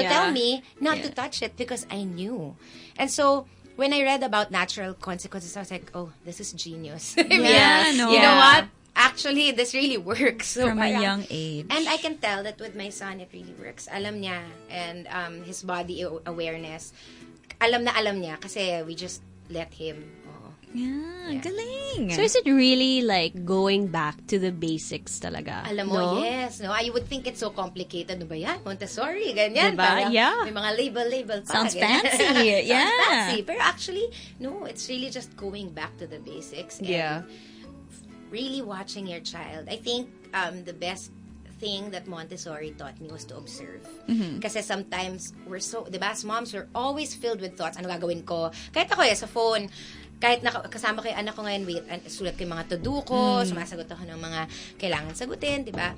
tell me not to touch it because I knew. And so, when I read about natural consequences, I was like, oh, this is genius. You know what? Actually, this really works. So, from a young age. And I can tell that with my son, it really works. Alam niya. And his body awareness. Alam niya. Kasi we just let him. Galing. So is it really like going back to the basics talaga? Alam mo, yes. No? I would think it's so complicated. Ano ba yan? Montessori, ganyan. Diba? May mga label pa. Sounds fancy. Sounds fancy. Pero actually, no, it's really just going back to the basics. And really watching your child. I think the best thing that Montessori taught me was to observe. Kasi sometimes we're so, diba, as moms, we're always filled with thoughts. Ano gagawin ko? Kahit ako sa phone, kahit kasama ko yung anak ko ngayon, sulat ko yung mga to-do ko, sumasagot ako ng mga kailangan sagutin, diba?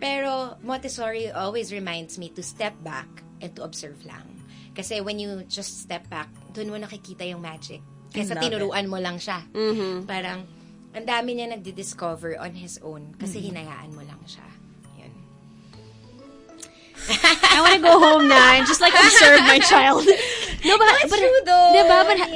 Pero Montessori always reminds me to step back and to observe lang. Kasi when you just step back, doon mo nakikita yung magic. Kasi tinuruan mo lang siya. Parang, ang dami niya nagdi-discover on his own kasi hinayaan mo lang siya. Yun. I want to go home now and just like observe my child. No, but true though.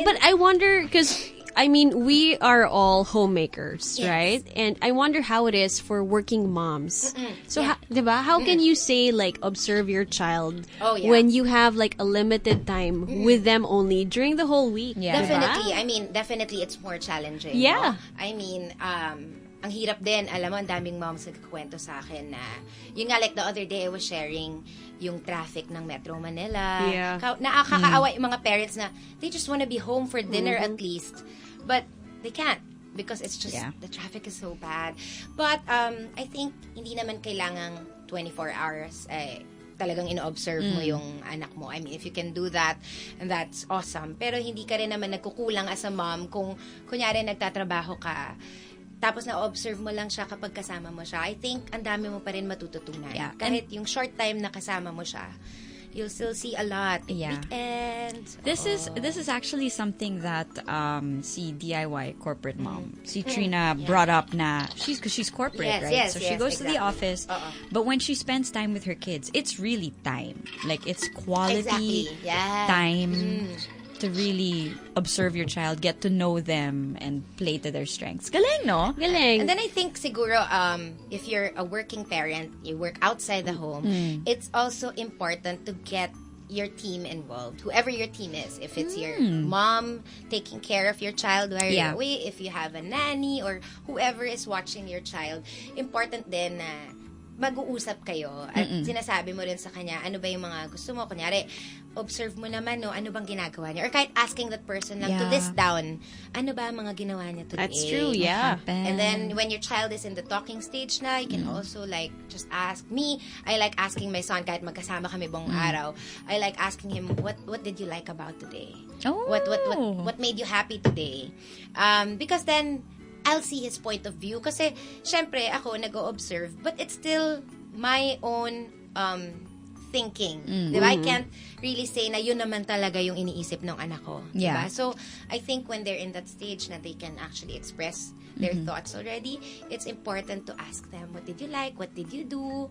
But I wonder, because I mean, we are all homemakers, right? And I wonder how it is for working moms. So, diba? How can you say, like, observe your child when you have, like, a limited time with them only during the whole week? Yeah. Definitely. I mean, definitely it's more challenging. Yeah. No? I mean, ang hirap din. Alam mo, ang daming moms nagkakwento sa akin na, yun nga, like the other day, I was sharing yung traffic ng Metro Manila. Yeah. Nakakaawa yung mga parents na, they just want to be home for dinner at least. But they can't because it's just the traffic is so bad. But I think hindi naman kailangang 24 hours talagang ino-observe mo yung anak mo. I mean, if you can do that, and that's awesome. Pero hindi ka rin naman nagkukulang as a mom kung kunyari nagtatrabaho ka. Tapos na-observe mo lang siya kapag kasama mo siya. I think ang dami mo pa rin matututunan. Yeah. Kahit yung short time na kasama mo siya, you'll still see a lot. Weekends. This is actually something that si DIY corporate mom, si Trina brought up na because she's corporate, right? Yes, so she goes to the office, but when she spends time with her kids, it's really time. Like it's quality time to really observe your child, get to know them, and play to their strengths. Galing, no? Galing. And then I think siguro, if you're a working parent, you work outside the home, it's also important to get your team involved, whoever your team is. If it's your mom taking care of your child while you're away, if you have a nanny, or whoever is watching your child, important din na mag-uusap kayo at sinasabi mo rin sa kanya ano ba yung mga gusto mo. Kunyari, observe mo naman, no, ano bang ginagawa niya. Or kahit asking that person lang to list down, ano ba mga ginawa niya today? That's true, yeah. And then, when your child is in the talking stage na, you can also like, just ask me. I like asking my son, kahit magkasama kami buong araw, I like asking him, what did you like about today? Oh. What made you happy today? Because then, I'll see his point of view. Kasi, syempre, ako nag-o-observe, but it's still my own thinking. Diba? I can't really say na yun naman talaga yung iniisip ng anak ko. Diba? So, I think when they're in that stage na they can actually express their thoughts already, it's important to ask them, what did you like? What did you do?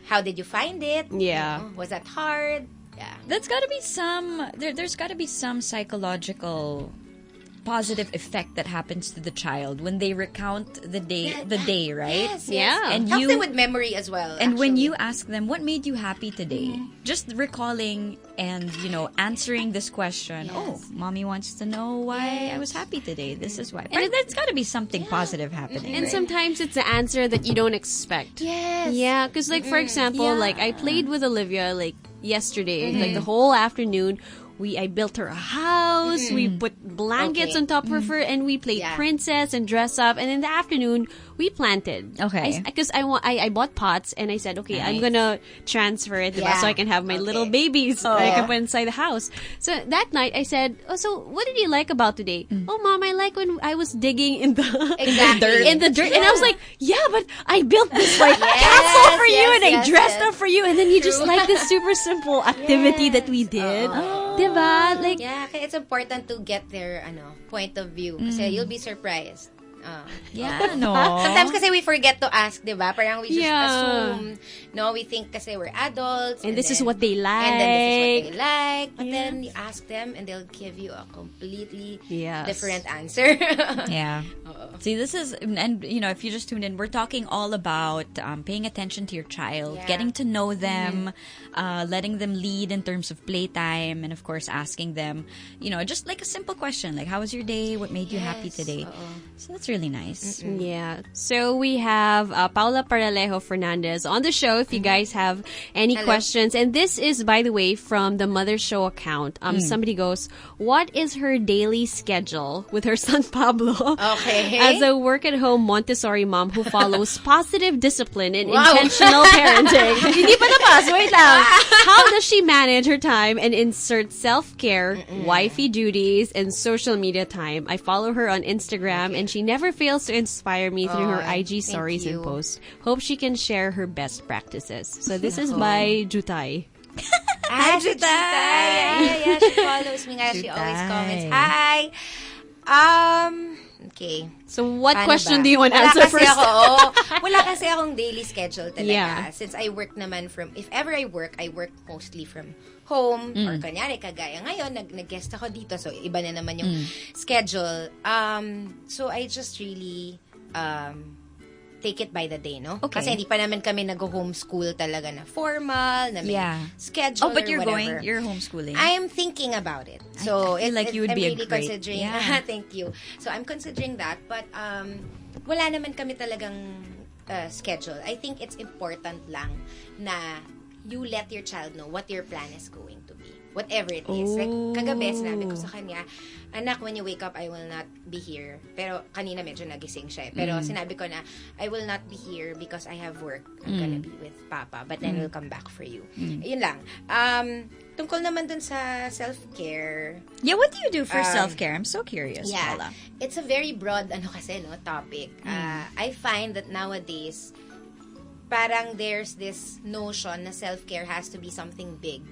How did you find it? Yeah. Was that hard? Yeah. That's got to be there's got to be some psychological positive effect that happens to the child when they recount the day, right? Yes. Yeah. And helps them with memory as well. And when you ask them, what made you happy today? Just recalling and, answering this question. Yes. Oh, mommy wants to know why I was happy today. This is why. But there's got to be something positive happening. And right? sometimes it's the answer that you don't expect. Yes. Yeah, because like for example, like I played with Olivia like yesterday, like the whole afternoon. I built her a house, we put blankets on top of her, and we played princess and dress up. And in the afternoon, we planted. Okay. Because I bought pots, and I said, okay, I'm gonna transfer it so I can have my little babies I can put inside the house. So that night, I said, oh, so what did you like about today? Oh, Mom, I like when I was digging in the Exactly. in the dirt. And I was like, yeah, but I built this like castle for you, and I dressed up for you, and then you just like this super simple activity that we did. Diba? Like, yeah, kaya it's important to get their point of view kasi you'll be surprised. Sometimes kasi we forget to ask, diba? Parang we just assume, we think kasi we're adults. And this is what they like. And then this is what they like. But then you ask them and they'll give you a completely different answer. Yeah. See, this is, and if you just tuned in, we're talking all about paying attention to your child, getting to know them, letting them lead in terms of playtime, and of course asking them, just like a simple question, like how was your day? What made you happy today? So that's really nice. Yeah. So we have Paula Peralejo-Fernandez on the show if you guys have any questions. And this is, by the way, from the Mother Show account. Somebody goes, what is her daily schedule with her son Pablo? Okay. As a work-at-home Montessori mom who follows positive discipline and intentional parenting. Hindi pa napas, wait lang. How does she manage her time and insert self-care, wifey duties, and social media time? I follow her on Instagram and she never never fails to inspire me through her IG thank stories and you. posts. Hope she can share her best practices. So this is by Jutay. Jutay. Yeah, she follows me nga. She always comments, hi. Okay. So what Paano question ba? do you want to Wala answer kasi first? Wala kasi akong daily schedule talaga. Yeah. Since I work naman if ever I work mostly from home. Or kanyari, kagaya ngayon, nag-guest ako dito. So, iba na naman yung schedule. So, I just really take it by the day, no? Okay. Kasi hindi pa naman kami nag-homeschool talaga na formal, na may schedule but or whatever. you're homeschooling. I am thinking about it. So, I feel like you would I'm be a really great- considering. Yeah. Thank you. So, I'm considering that. But, wala naman kami talagang schedule. I think it's important lang na you let your child know what your plan is going to be. Whatever it is. Like, kagabi, sinabi ko sa kanya, anak, when you wake up, I will not be here. Pero, kanina medyo nagising siya. Pero, sinabi ko na, I will not be here because I have work. I'm gonna be with Papa. But then, we'll come back for you. Yun lang. Tungkol naman dun sa self-care. Yeah, what do you do for self-care? I'm so curious, Yeah. Paula. It's a very broad, topic. I find that nowadays, parang there's this notion na self-care has to be something big.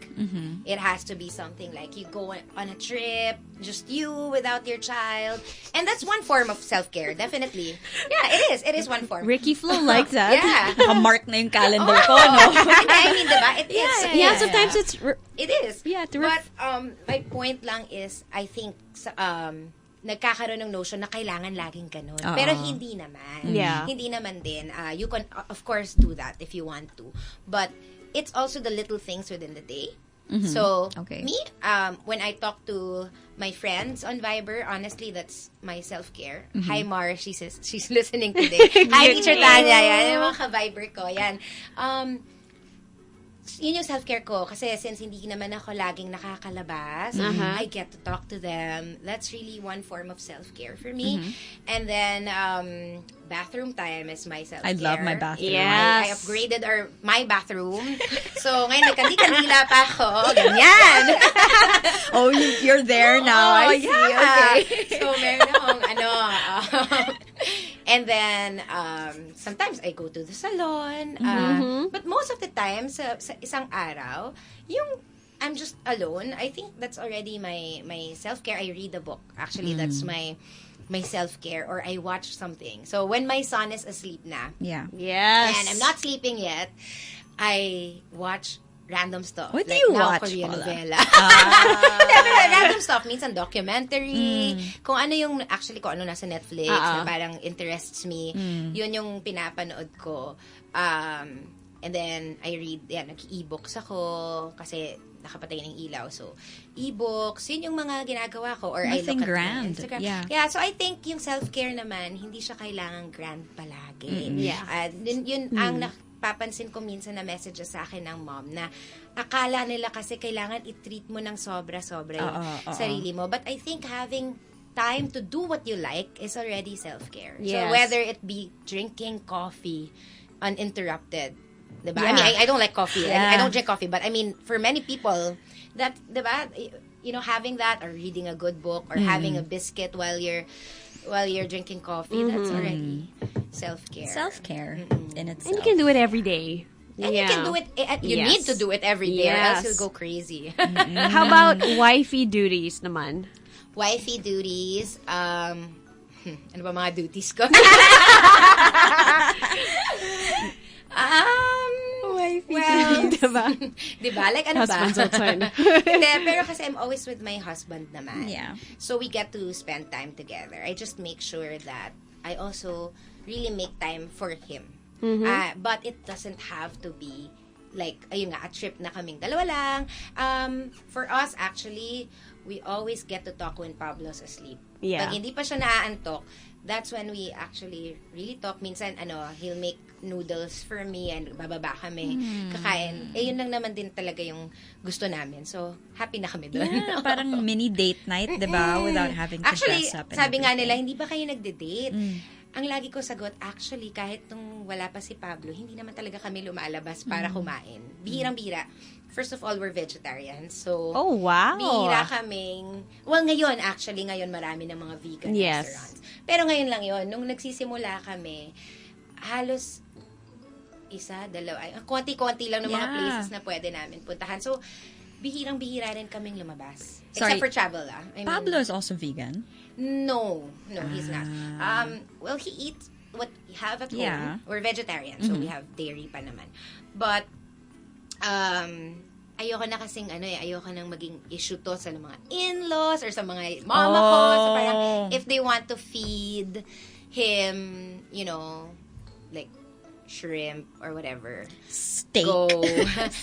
It has to be something like you go on a trip, just you without your child. And that's one form of self-care, definitely. Yeah, it is. It is one form. Ricky Flo like that. Yeah. Nakamark na yung calendar ko, no? I mean, diba? It is. Yeah, sometimes it's... It is. Yeah, But my point lang is, I think, nagkakaroon ng notion na kailangan laging ganun. Pero hindi naman. Yeah. Hindi naman din. You can, of course, do that if you want to. But it's also the little things within the day. So, me, when I talk to my friends on Viber, honestly, that's my self-care. Hi, Mar. She's listening today. Hi, Teacher Tanya. Yan, yung mga ka-Viber ko. Yan. Yun yung self-care ko. Kasi since hindi naman ako laging nakakalabas, I get to talk to them. That's really one form of self-care for me. And then, bathroom time is my self-care. I love my bathroom. Yes. I upgraded my bathroom. So, ngayon, nagkandi-kandila pa ako. Ganyan. Oh, you're there now. I see. Okay. So, meron akong, and then, sometimes I go to the salon. But most of the time, sa isang araw, I'm just alone. I think that's already my self-care. I read a book. Actually, that's my self-care. Or I watch something. So, when my son is asleep na, Yeah. Yes. and I'm not sleeping yet, I watch random stuff. What do like you now, watch, Korean Paula? novela. Pero random stuff. Minsan documentary. Kung ano nasa Netflix na parang interests me, yun yung pinapanood ko. And then, I read, nag-e-books ako kasi nakapatay ng ilaw. So, e-books, yun yung mga ginagawa ko. Or Nothing I look grand. at Instagram. Yeah. So I think yung self-care naman, hindi siya kailangan grand palagi. Yeah. Yun ang napapansin ko minsan na messages sa akin ng mom na akala nila kasi kailangan i-treat mo ng sobra-sobra yung sarili mo. But I think having time to do what you like is already self-care. Yes. So whether it be drinking coffee uninterrupted, diba? Yeah. I mean, I don't like coffee. Yeah. I don't drink coffee. But I mean, for many people, that, diba? Having that or reading a good book or having a biscuit while you're drinking coffee, that's already self-care. Self-care in itself. And you can do it every day. And you can do it, you Yes. need to do it every day or else Yes. you'll go crazy. How about wifey duties naman? Wifey duties, ano ba mga duties ko? Wifey duties. Diba? Diba? Like, ano Husbands ba? all time. Hindi, pero kasi I'm always with my husband naman. Yeah. So we get to spend time together. I just make sure that I also really make time for him. But it doesn't have to be like, ayun nga, a trip na kaming dalawa lang. For us, actually, we always get to talk when Pablo's asleep. Yeah. Pag hindi pa siya naaantok, that's when we actually really talk. Minsan, he'll make noodles for me and bababa kami, kakain. Yun lang naman din talaga yung gusto namin. So, happy na kami doon. Yeah, parang mini date night, diba? Without having to Actually, dress up. And sabi nga everything. nila, hindi ba kayo nagde-date? ang lagi ko sagot, actually, kahit nung wala pa si Pablo, hindi naman talaga kami lumalabas para kumain. Bihirang-bihira. First of all, we're vegetarians. So, Oh, wow. bihira kaming... Well, ngayon, actually, ngayon marami ng mga vegan restaurants. Pero ngayon lang yon. Nung nagsisimula kami, halos isa, dalawa, konti-konti lang ng mga places na pwede namin puntahan. So, bihirang-bihira rin kaming lumabas. Sorry. Except for travel, I mean, Pablo is also vegan. No, he's not. Well, he eats what we have at home. We're vegetarian, so we have dairy pa naman. But, ayoko na kasing ayoko nang maging issue to sa mga in-laws or sa mga mama ko. So parang, if they want to feed him, you know, like, shrimp or whatever. Steak. Go.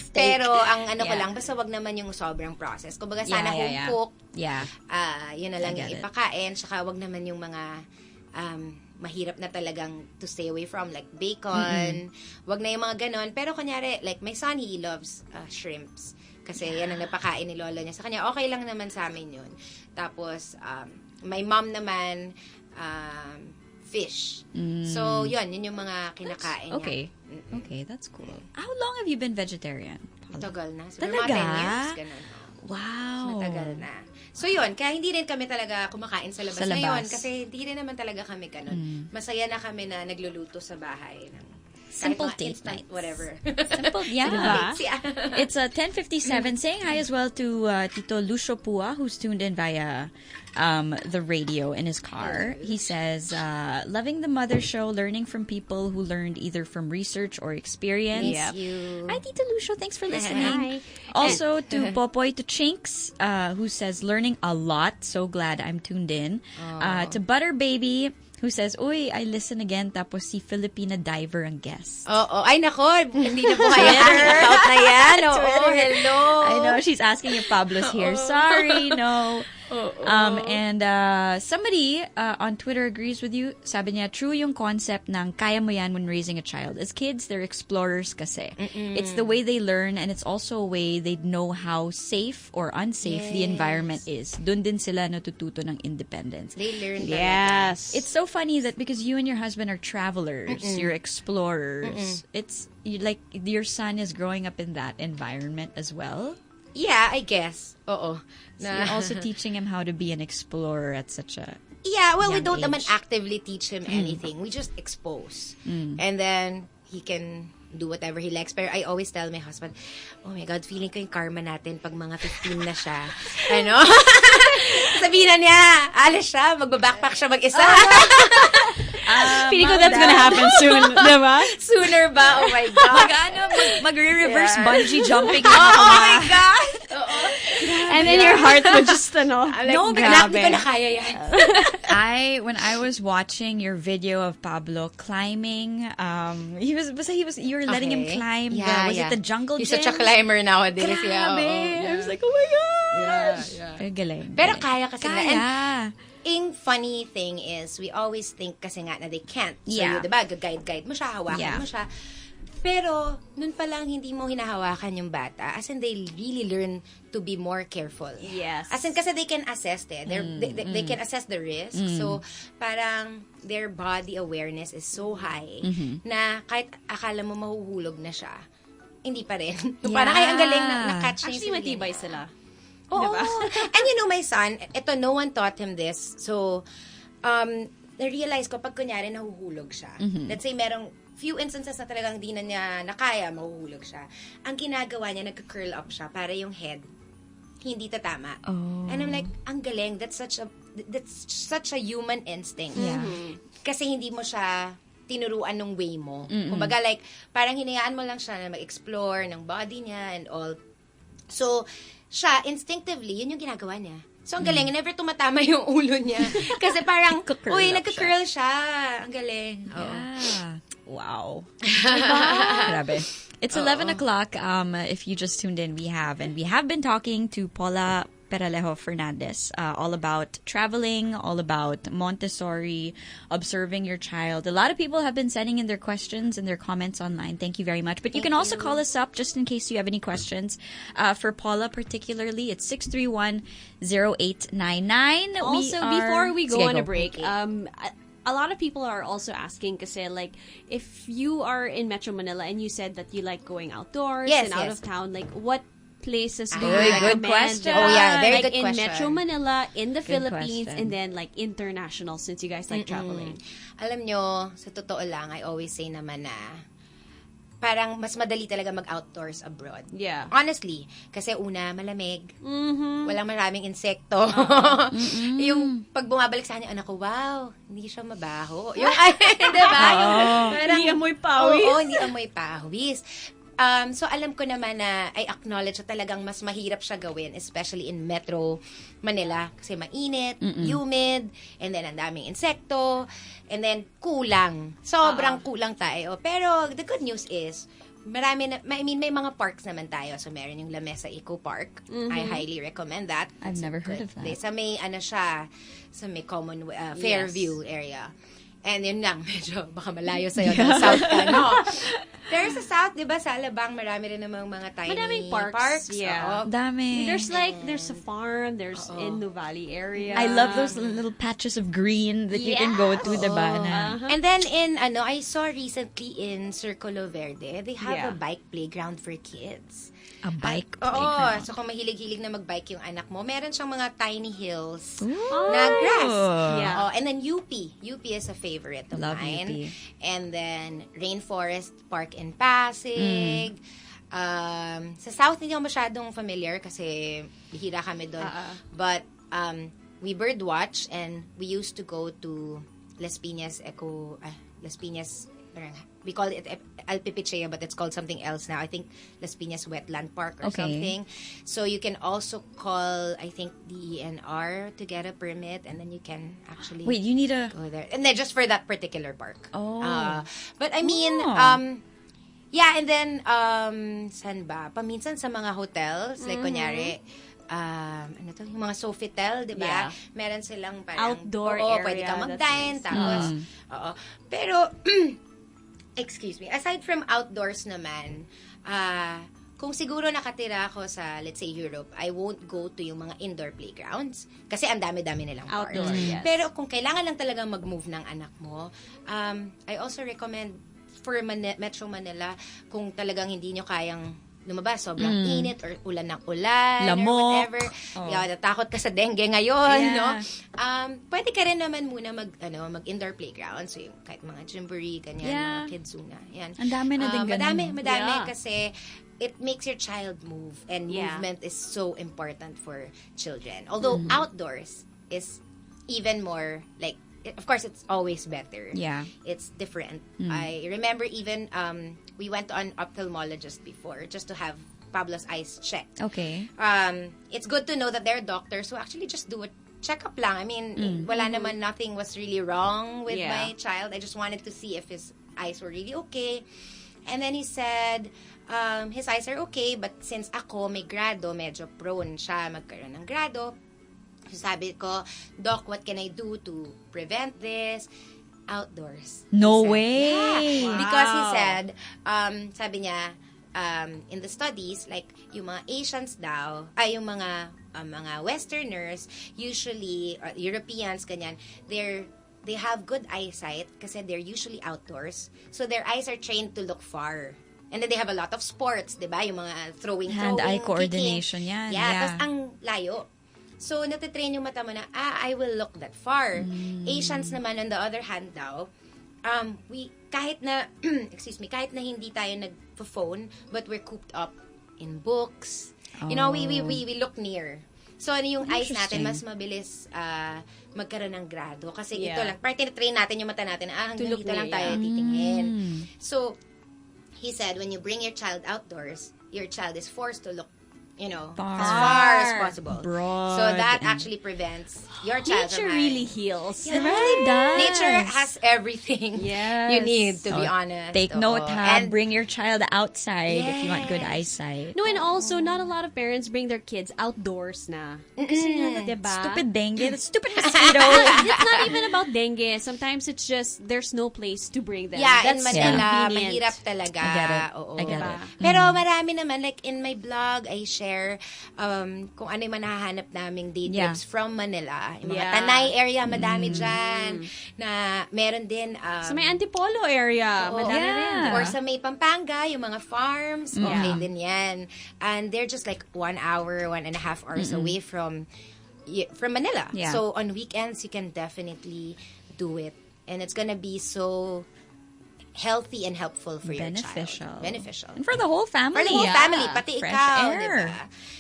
Pero ang ko lang, basta wag naman yung sobrang process. Kumbaga sana home cook. Yeah. Yun na lang yung ipakain. Saka wag naman yung mga mahirap na talagang to stay away from, like bacon. Wag na yung mga ganon. Pero kunyari, like my son, he loves shrimps. Kasi yan ang napakain ni lola niya. Sa kanya, okay lang naman sa amin yun. Tapos, my mom naman, fish. So, yun yung mga kinakain niya. Okay, that's cool. How long have you been vegetarian? Tagal na. So, mga 10 years, ganun. Wow. Matagal na. So, yun. Kaya hindi rin kami talaga kumakain sa labas. Ngayon, kasi hindi rin naman talaga kami ganun. Masaya na kami na nagluluto sa bahay. Simple date night. Whatever. Simple, yeah. It's 10:57. Saying hi as well to Tito Lucio Pua, who's tuned in via the radio in his car. He says, loving the Mother Show, learning from people who learned either from research or experience. Thank you. Hi, Tito Lucio. Thanks for listening. Hi. Also to Popoy, to Chinks, who says, learning a lot. So glad I'm tuned in. To Butter Baby, who says, uy, I listen again, tapos si Filipina Diver ang guest. Ay nako, hindi na po kayo out na yan. Hello. I know, she's asking if Pablo's here. Sorry, no. And somebody on Twitter agrees with you. Sabi niya, true yung concept ng kaya mo yan when raising a child. As kids, they're explorers kasi. It's the way they learn, and it's also a way they know how safe or unsafe the environment is. Dun din sila natututo ng independence. They learn Yes. It's so funny that because you and your husband are travelers, you're explorers. It's like your son is growing up in that environment as well. Yeah, I guess. Oo. So you're also teaching him how to be an explorer at such a we young don't naman age. actively teach him anything. We just expose. And then, he can do whatever he likes. Pero I always tell my husband, oh my God, feeling ko yung karma natin pag mga 15 na siya. Ano? Sabihin na niya, alas siya, magbabackpack siya mag-isa. Feeling ko that's gonna happen soon, diba? Sooner ba? Oh my God. Mag-reverse bungee jumping. Oh my God! Oo. And then your heart would just, No, grabe. hindi ko na kaya yan. When I was watching your video of Pablo climbing, you were letting him climb. Was it the jungle He's gym? such a climber nowadays. Grabe. I was like, oh my God. Yeah. Galing. Pero kaya kasi na. Kaya. Ang funny thing is, we always think kasi nga na they can't. So, diba, guide mo siya, hawakan mo siya. Pero, nun pa lang hindi mo hinahawakan yung bata. As in, they really learn to be more careful. Yes. As in, kasi they can assess it. They can assess the risk. So, parang, their body awareness is so high na kahit akala mo mahuhulog na siya, hindi pa rin. So, parang, ay, ang galing na catch niya. Actually, matibay sila. Oo. Diba? And you know, my son, no one taught him this. So, na-realize ko, pag kunyari nahuhulog siya, let's say merong few instances na talagang di na niya nakaya, mahuhulog siya. Ang ginagawa niya, nagka-curl up siya para yung head hindi tatama. And I'm like, ang galing. That's such a human instinct. Yeah. Kasi hindi mo siya tinuruan ng way mo. Kumbaga, like, parang hinayaan mo lang siya na mag-explore ng body niya and all. So, siya, instinctively, yun yung ginagawa niya. So, ang galing. Never tumatama yung ulo niya. Kasi parang, uy, nagka-curl siya. Ang galing. Yeah. Wow. Grabe. It's 11 o'clock. If you just tuned in, we have been talking to Paula Peralejo-Fernandez, all about traveling, all about Montessori, observing your child. A lot of people have been sending in their questions and their comments online. Thank you very much. But you can also call us up just in case you have any questions. For Paula particularly, it's 631-0899. Also, before we go on a break, a lot of people are also asking kasi like if you are in Metro Manila and you said that you like going outdoors and out of town, like what places do you recommend? Good question. Oh yeah, very like good in question. Metro Manila, in the Philippines, question. and then like international since you guys like traveling. Alam nyo, sa totoo lang, I always say naman na parang mas madali talaga mag-outdoors abroad. Yeah. Honestly, kasi una, malamig. Walang maraming insekto. Yung pag bumabalik sa kanya, anak ko, wow, hindi siya mabaho. Yung, diba? Hindi amoy pawis. Oo, hindi amoy pawis. So, alam ko naman na I acknowledge na talagang mas mahirap siya gawin, especially in Metro Manila. Kasi mainit, humid, and then ang daming insekto, and then kulang. Sobrang kulang tayo. Pero the good news is, marami na, I mean, may mga parks naman tayo. So, meron yung La Mesa Eco Park. I highly recommend that. I've never heard of that. Sa may, siya, sa may Fairview area. And yun lang, medyo baka malayo sa'yo ng South ka, no? Pero sa South, di ba, sa Alabang, marami rin namang mga tiny Madaming parks. Yeah. Dami. There's a farm, there's in Nuvali area. I love those little patches of green that you can go to, diba? And then I saw recently in Circulo Verde, they have a bike playground for kids. A bike Oo. playground. So, kung mahilig-hilig na magbike yung anak mo, meron siyang mga tiny hills na grass. Yeah. Oh, and then UP. UP is a favorite of Love mine. UP. And then Rainforest Park in Pasig. Sa South, hindi ako masyadong familiar kasi bihira kami doon. But we birdwatch and we used to go to Las Piñas we call it Alpipichea, but it's called something else now. I think Las Piñas Wetland Park or something. So you can also call, I think, DENR to get a permit, and then you can actually Wait, you need a... go there. And then just for that particular park. Oh. But I mean, yeah, and then, saan ba? Paminsan sa mga hotels, like kunyari, yung mga Sofitel, di ba? Yeah. Meron silang parang Outdoor area. Pwede ka mag-dine, Nice. tapos, Pero, excuse me, aside from outdoors naman, kung siguro nakatira ako sa, let's say, Europe, I won't go to yung mga indoor playgrounds kasi ang dami-dami nilang parks. Outdoor, yes. Pero kung kailangan lang talagang mag-move ng anak mo, I also recommend for Metro Manila, kung talagang hindi nyo kayang lumabas, sobrang init or ulan ng ulan Lamok. or whatever. Natakot ka sa dengue ngayon, Yeah. no? Pwede ka rin naman muna mag-indoor playground. So, yung kahit mga gymboree, ganyan, mga kidzuna. Yan. Ang dami na din ganun. Madami Yeah. kasi it makes your child move and movement is so important for children. Although outdoors is even more like, of course, it's always better. Yeah. It's different. I remember even we went to an ophthalmologist before just to have Pablo's eyes checked. Okay. It's good to know that there are doctors who actually just do a checkup lang. I mean, wala naman, nothing was really wrong with my child. I just wanted to see if his eyes were really okay. And then he said, his eyes are okay, but since ako may grado, medyo prone siya magkaroon ng grado. So sabi ko, Doc, what can I do to prevent this? Outdoors. No He said. way. Yeah. Because he said, sabi niya, in the studies, like, yung mga Asians daw, yung mga Westerners, usually, Europeans, ganyan, they have good eyesight kasi they're usually outdoors. So their eyes are trained to look far. And then they have a lot of sports, di ba? Yung mga throwing, Hand-eye kicking. coordination yan. Yeah. Tapos ang layo. So, natitrain yung mata mo na, I will look that far. Asians naman, on the other hand daw, kahit na, kahit na hindi tayo nag-phone, but we're cooped up in books. You know, we look near. So, yung eyes natin, mas mabilis magkaroon ng grado. Kasi ito lang, parang tinitrain natin yung mata natin, hanggang dito lang tayo titingin. So, he said, when you bring your child outdoors, your child is forced to look, as far as possible. Broad. So that actually prevents your child Nature from really heals. It really does. Nature has everything you need, to be honest. Take note, And bring your child outside if you want good eyesight. No, and also, not a lot of parents bring their kids outdoors na. Kasi nga, diba? Stupid dengue, stupid mosquito. It's not even about dengue. Sometimes it's just, there's no place to bring them. yeah, in That's Manila, convenient. mahirap talaga. I get it. Oo. I get it. Pero marami naman, like in my blog, I share share kung ano yung manahanap naming day trips from Manila. Yung mga Tanay area, madami dyan. Na meron din... sa may Antipolo area, madami rin. Or sa may Pampanga, yung mga farms, okay din yan. And they're just like 1 hour, 1.5 hours away from Manila. Yeah. So on weekends, you can definitely do it. And it's gonna be so healthy and helpful for your child. Beneficial. And for the whole family. For the whole family, pati Fresh ikaw, air. diba?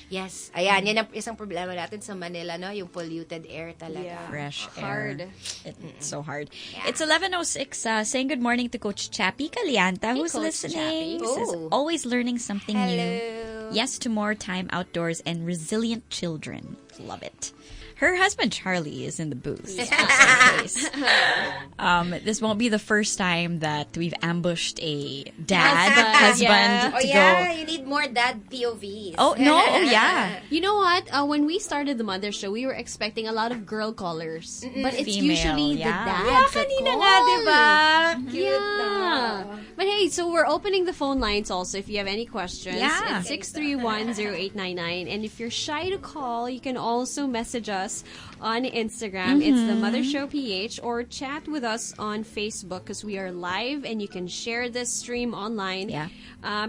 Yes. Ayan, yan ang isang problema natin sa Manila, no? Yung polluted air talaga. Yeah. Fresh Hard. air. It's so hard. Yeah. It's 11:06. Saying good morning to Coach Chappie Calianta, who's Coach listening. Chappie. Says, always learning something new. Hello. Yes to more time outdoors and resilient children. Love it. Her husband, Charlie, is in the booth. Just in case. This won't be the first time that we've ambushed a husband to go. You need more dad POVs. Oh, no. Oh, yeah. You know what? When we started the Mother Show, we were expecting a lot of girl callers. But it's Female, usually the dads that kanina call. nga, diba? Cute Yeah. But hey, so we're opening the phone lines also if you have any questions. Yeah. It's 631-0899. And if you're shy to call, you can also message us on Instagram. It's the Mother Show PH, or chat with us on Facebook because we are live and you can share this stream online. Yeah.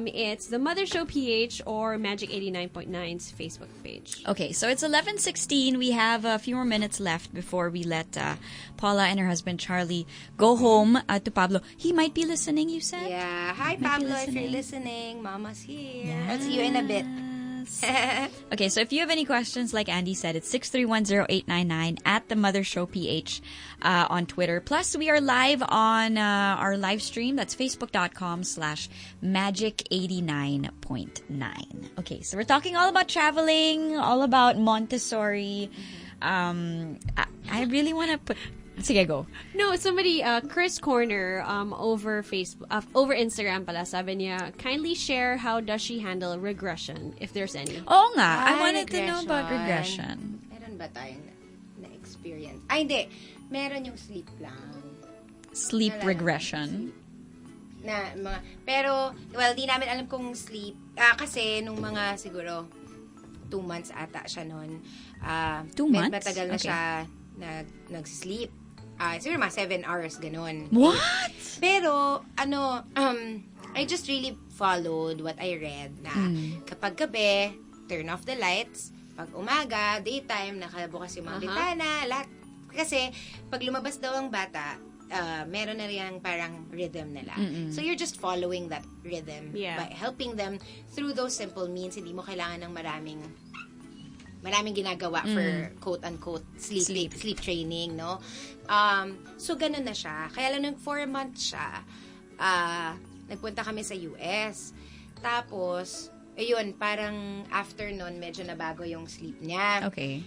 It's the Mother Show PH or Magic 89.9's Facebook page. Okay, so it's 11:16. We have a few more minutes left before we let Paula and her husband Charlie go home to Pablo. He might be listening, you said? Yeah. Hi, Pablo, if you're listening. Mama's here. I'll see you in a bit. Okay, so if you have any questions, like Andy said, it's 6310899 at the Mother Show PH on Twitter. Plus, we are live on our live stream. That's facebook.com/magic89.9. Okay, so we're talking all about traveling, all about Montessori. I really want to put... Sige, go. No, somebody, Chris Corner, over Facebook, over Instagram pala, sabi niya, kindly share how does she handle regression, if there's any. Oo nga, I wanted to know about regression. Meron ba tayong na-experience? Ay, hindi. Meron yung sleep lang. Sleep regression. Pero, well, di namin alam kung sleep. Kasi, nung mga, siguro, 2 months ata siya nun. 2 months? Matagal na siya nag-sleep. Siguro mga 7 hours, ganun. What? Pero, I just really followed what I read na kapag gabi, turn off the lights. Pag umaga, daytime, nakabukas yung mga bitana, lahat. Kasi, pag lumabas daw ang bata, meron na rin parang rhythm nila. So, you're just following that rhythm by helping them through those simple means. Hindi mo kailangan ng maraming ginagawa for quote-unquote sleep training, no? So, ganun na siya. Kaya lang nung 4 months siya, nagpunta kami sa US. Tapos, ayun, parang after nun, medyo nabago yung sleep niya. Okay.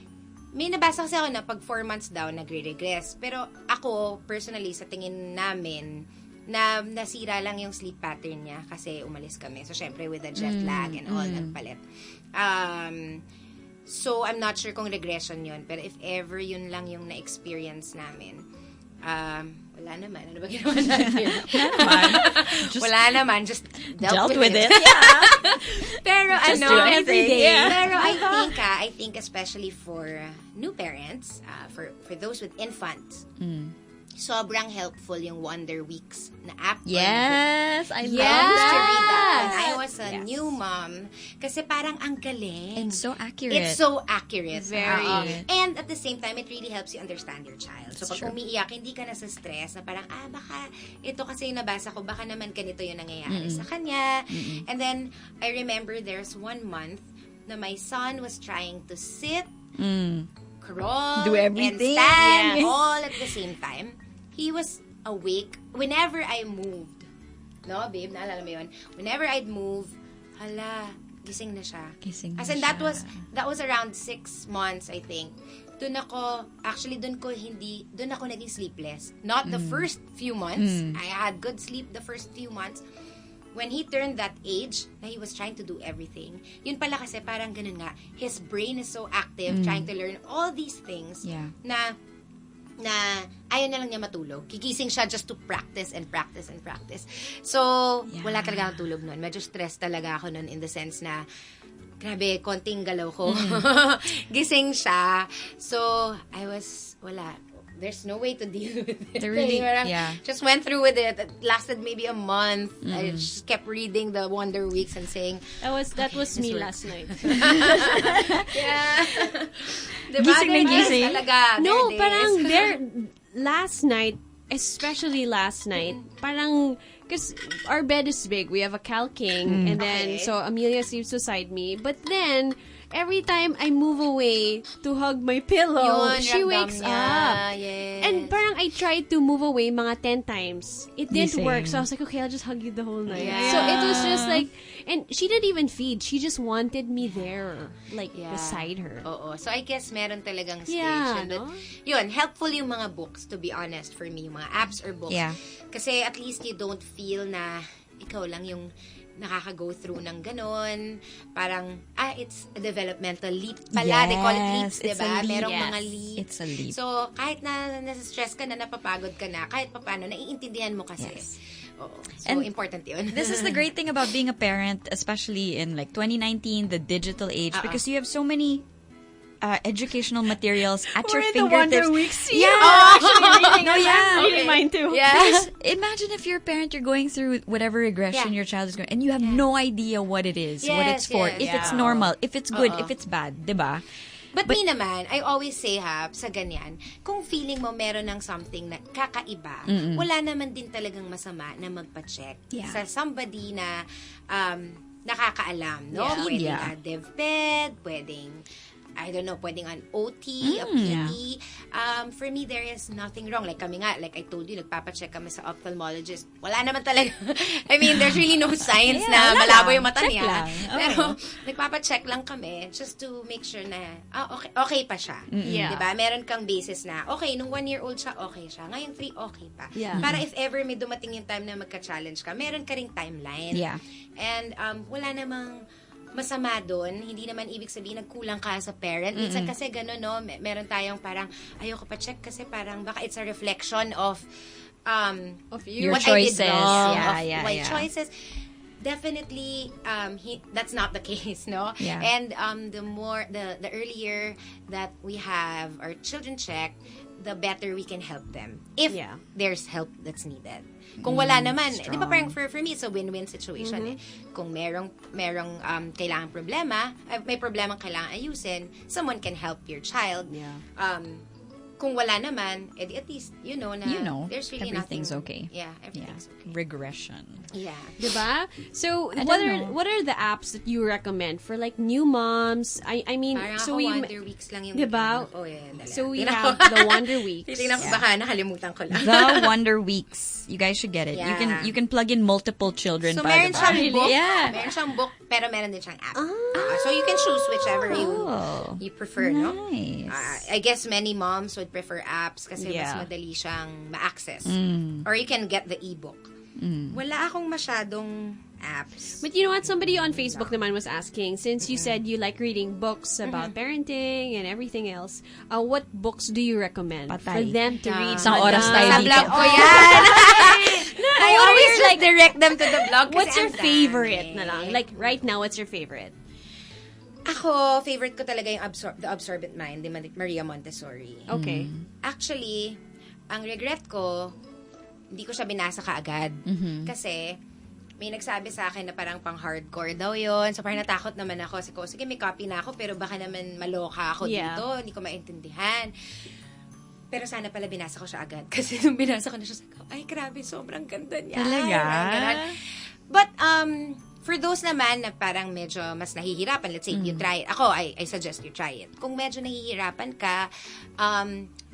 May nabasa kasi ako na pag 4 months daw, nagre-regress. Pero ako, personally, sa tingin namin, na nasira lang yung sleep pattern niya kasi umalis kami. So, syempre, with the jet lag and all, nagpalit. So, I'm not sure kung regression yun. Pero if ever yun lang yung na-experience namin, wala naman. Ano ba ginawa natin? Wala naman. Just dealt with it. Yeah. Pero Just do everything. Yeah. Pero I think especially for new parents, for those with infants, sobrang helpful yung Wonder Weeks na app. Yes, I love used to read that that. when I was a new mom. Kasi parang ang galing. And so accurate. It's so accurate. Very. And at the same time, it really helps you understand your child. So, pag true. umiiyak, hindi ka na sa stress na parang, baka ito kasi yung nabasa ko, baka naman ganito yung nangyayari sa kanya. And then, I remember there's 1 month na my son was trying to sit, crawl, Do everything. and stand all at the same time. He was awake whenever I moved. No, babe? Naalala mo yun? Whenever I'd move, gising na siya. Gising na As in, siya. that was around 6 months, I think. Doon ako naging sleepless. Not the first few months. I had good sleep the first few months. When he turned that age, na he was trying to do everything, yun pala kasi parang ganun nga, his brain is so active, trying to learn all these things, na ayaw na lang niya matulog. Gigising siya just to practice and practice and practice. So, wala talaga akong tulog nun. Medyo stress talaga ako nun in the sense na grabe, konting galaw ko. Gising siya. So, there's no way to deal with it. Just went through with it. It lasted maybe a month. I just kept reading the Wonder Weeks and saying, that was me last night. Yeah. Diba? Gising na gising. Talaga. No, parang last night, especially last night, parang, because our bed is big. We have a Cal King, and then, so Amelia sleeps beside me. But then, every time I move away to hug my pillow, she wakes up. Yes. And parang I tried to move away mga 10 times. It didn't work. So I was like, okay, I'll just hug you the whole night. Yeah. So it was just like, and she didn't even feed. She just wanted me there, like, beside her. Oo. So I guess meron talagang stage. Yeah, But, yun, helpful yung mga books, to be honest, for me. Yung mga apps or books. Yeah. Kasi at least you don't feel na ikaw lang yung nakaka-go through ng ganon. Parang, it's a developmental leap pala. They call it leaps, diba? Merong mga leaps. It's a leap. So, kahit na nasa-stress ka na, napapagod ka na, kahit papano, naiintindihan mo kasi. Oo. So, And important yun. This is the great thing about being a parent, especially in like 2019, the digital age, because you have so many educational materials at your fingertips. Wonder Weeks. Yeah. Actually reading. No, yeah. Reading mine too. Yeah. Because imagine if you're a parent, you're going through whatever regression your child is going, and you have no idea what it is, what it's for, if it's normal, if it's good, if it's bad, diba? But me naman, I always say sa ganyan, kung feeling mo meron ng something na kakaiba, wala naman din talagang masama na magpa-check sa somebody na nakakaalam, no? Pwedeng DevPed, pwedeng I don't know, pwedeng an OT, a PT. For me, there is nothing wrong. Like kami nga, like I told you, nagpapacheck kami sa ophthalmologist. Wala naman talaga. I mean, there's really no science na malabo yung mata niya. Pero nagpapacheck lang kami just to make sure na, okay pa siya. Diba? Meron kang basis na, okay, nung 1-year-old siya, okay siya. Ngayon 3, okay pa. Para if ever may dumating yung time na magka-challenge ka, meron ka ring timeline. And wala namang masama doon, hindi naman ibig sabihin nagkulang ka sa parent. Minsan kasi gano'n, no? Meron tayong parang, ayoko pa check kasi parang baka it's a reflection of your what choices. I did wrong, Yeah, of my choices. Definitely, that's not the case, no? And the earlier that we have our children checked, the better we can help them. If there's help that's needed. Kung wala naman, di ba parang for me, it's a win-win situation eh. Kung merong kailangan problema, may problemang kailangan ayusin, someone can help your child. Kung wala naman, at least, you know, there's really everything's nothing. okay. Yeah, everything's okay. Regression. Yeah. Diba? So, what are the apps that you recommend for like new moms? I mean, parang so ako Wonder Weeks lang yung diba? So we have the Wonder Weeks. Titignan ko baka nakalimutan ko lang. The Wonder Weeks. You guys should get it. You can plug in multiple children. So meron siyang book. Yeah. Meron siyang book, pero meron din siyang app. So you can choose whichever you prefer, no? I guess many moms would prefer apps kasi mas madali siyang ma-access. Or you can get the e-book. Wala akong masyadong apps. But you know what? Somebody on Facebook naman was asking, since you said you like reading books about parenting and everything else, what books do you recommend for them to read? Isang oras tayo Sa dito. blog ko yan. I always like direct them to the blog. What's your favorite na lang? Like right now, what's your favorite? Ako, favorite ko talaga yung The Absorbent Mind, ni Maria Montessori. Okay. Actually, ang regret ko, hindi ko siya binasa kaagad. Kasi, may nagsabi sa akin na parang pang-hardcore daw yon. So, parang natakot naman ako. Sige, may copy na ako, pero baka naman maloka ako dito. Hindi ko maintindihan. Pero sana pala binasa ko siya agad. Kasi nung binasa ko na siya, ay, grabe, sobrang ganda niya. Talaga? But, for those naman na parang medyo mas nahihirapan, let's say you try it. Ako, I suggest you try it. Kung medyo nahihirapan ka,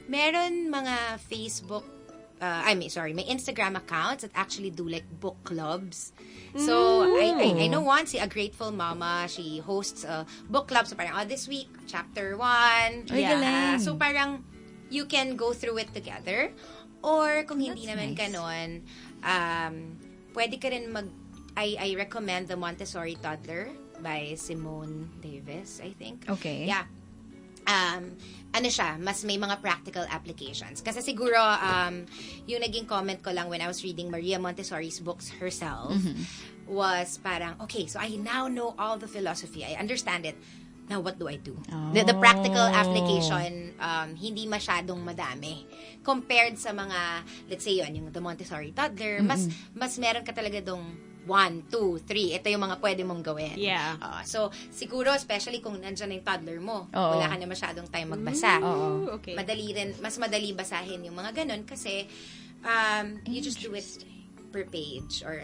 meron mga Facebook, may Instagram accounts that actually do like book clubs. So, I know one, A Grateful Mama, she hosts a book club. So, parang, this week, chapter 1. So, parang, you can go through it together. Or, kung hindi naman ganon, pwede ka rin I recommend the Montessori Toddler by Simone Davis, I think. Okay. Yeah. Ano siya, mas may mga practical applications. Kasi siguro, yung naging comment ko lang when I was reading Maria Montessori's books herself was parang, okay, so I now know all the philosophy. I understand it. Now, what do I do? The practical application, hindi masyadong madami. Compared sa mga, let's say yun, yung the Montessori toddler, mas meron ka talaga dong 1, 2, 3. Ito yung mga pwede mong gawin. Yeah. So, siguro, especially kung nandyan na yung toddler mo, wala ka na masyadong time magbasa. Okay. Mas madali basahin yung mga ganun kasi you just do it per page or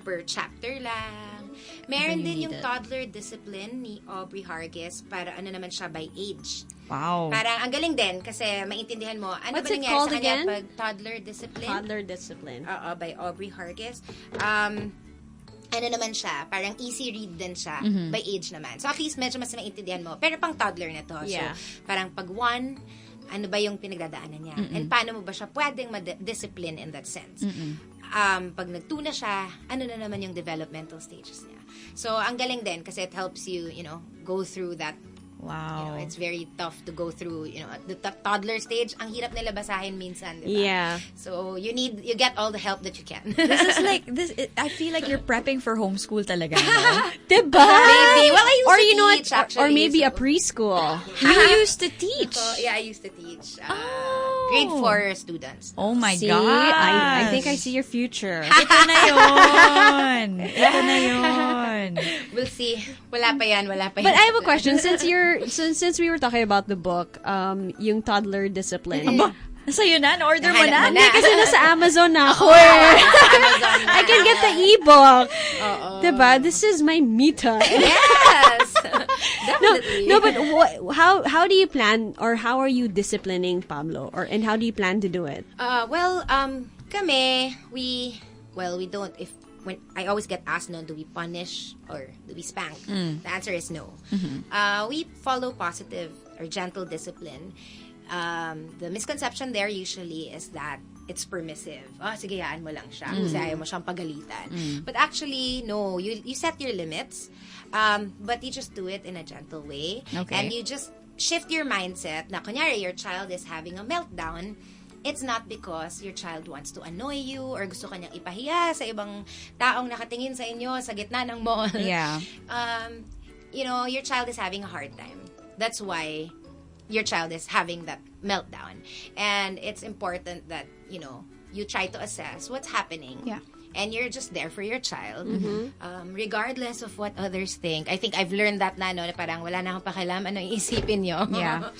per chapter lang. Meron din yung toddler discipline ni Aubrey Hargis para naman siya by age. Wow. Parang ang galing din kasi maintindihan mo What's ba it nangyari called sa kanya again? pag toddler discipline. Toddler discipline. By Aubrey Hargis. Naman siya, parang easy read din siya by age naman. So at least medyo mas maintindihan mo. Pero pang toddler na to. Yeah. So parang pag 1, ano ba yung pinagdadaanan niya? And paano mo ba siya pwedeng ma-discipline in that sense? Pag nagtuna siya, ano na naman yung developmental stages niya. So, ang galing din kasi it helps you, go through that. Wow. It's very tough to go through, at the toddler stage, ang hirap nila basahin minsan, diba? Yeah. So, you get all the help that you can. This is like, I feel like you're prepping for homeschool talaga, no? Diba? Maybe. Well, I used or to you know teach, what? actually. Or maybe so, a preschool. You used to teach. Yeah, I used to teach. Grade 4 students. Oh my See, God. I think I see your future. Ito na yun. Ito na yun. We'll see. Wala pa yan. But I have a question. Since we were talking about the book, yung toddler discipline. Sa'yo na? Order mo na? Nahanap mo Hindi, kasi nasa Amazon na ako eh. I can get the ebook. Diba? This is my me time. Yes. Definitely. No, but how do you plan or how are you disciplining Pablo and how do you plan to do it? Kami, we don't, when I always get asked, do we punish or do we spank? The answer is no. We follow positive or gentle discipline. The misconception there usually is that it's permissive. Sige, hayaan mo lang siya. Kasi ayaw mo siyang pagalitan. But actually, no. You set your limits, but you just do it in a gentle way. Okay. And you just shift your mindset na, kunyari, your child is having a meltdown. It's not because your child wants to annoy you or gusto kanyang ipahiya sa ibang taong nakatingin sa inyo sa gitna ng mall. Yeah. Your child is having a hard time. That's why your child is having that meltdown. And it's important that, you try to assess what's happening. Yeah. And you're just there for your child. Regardless of what others think. I think I've learned that na parang wala na akong pakialam ano iisipin nyo. Yeah.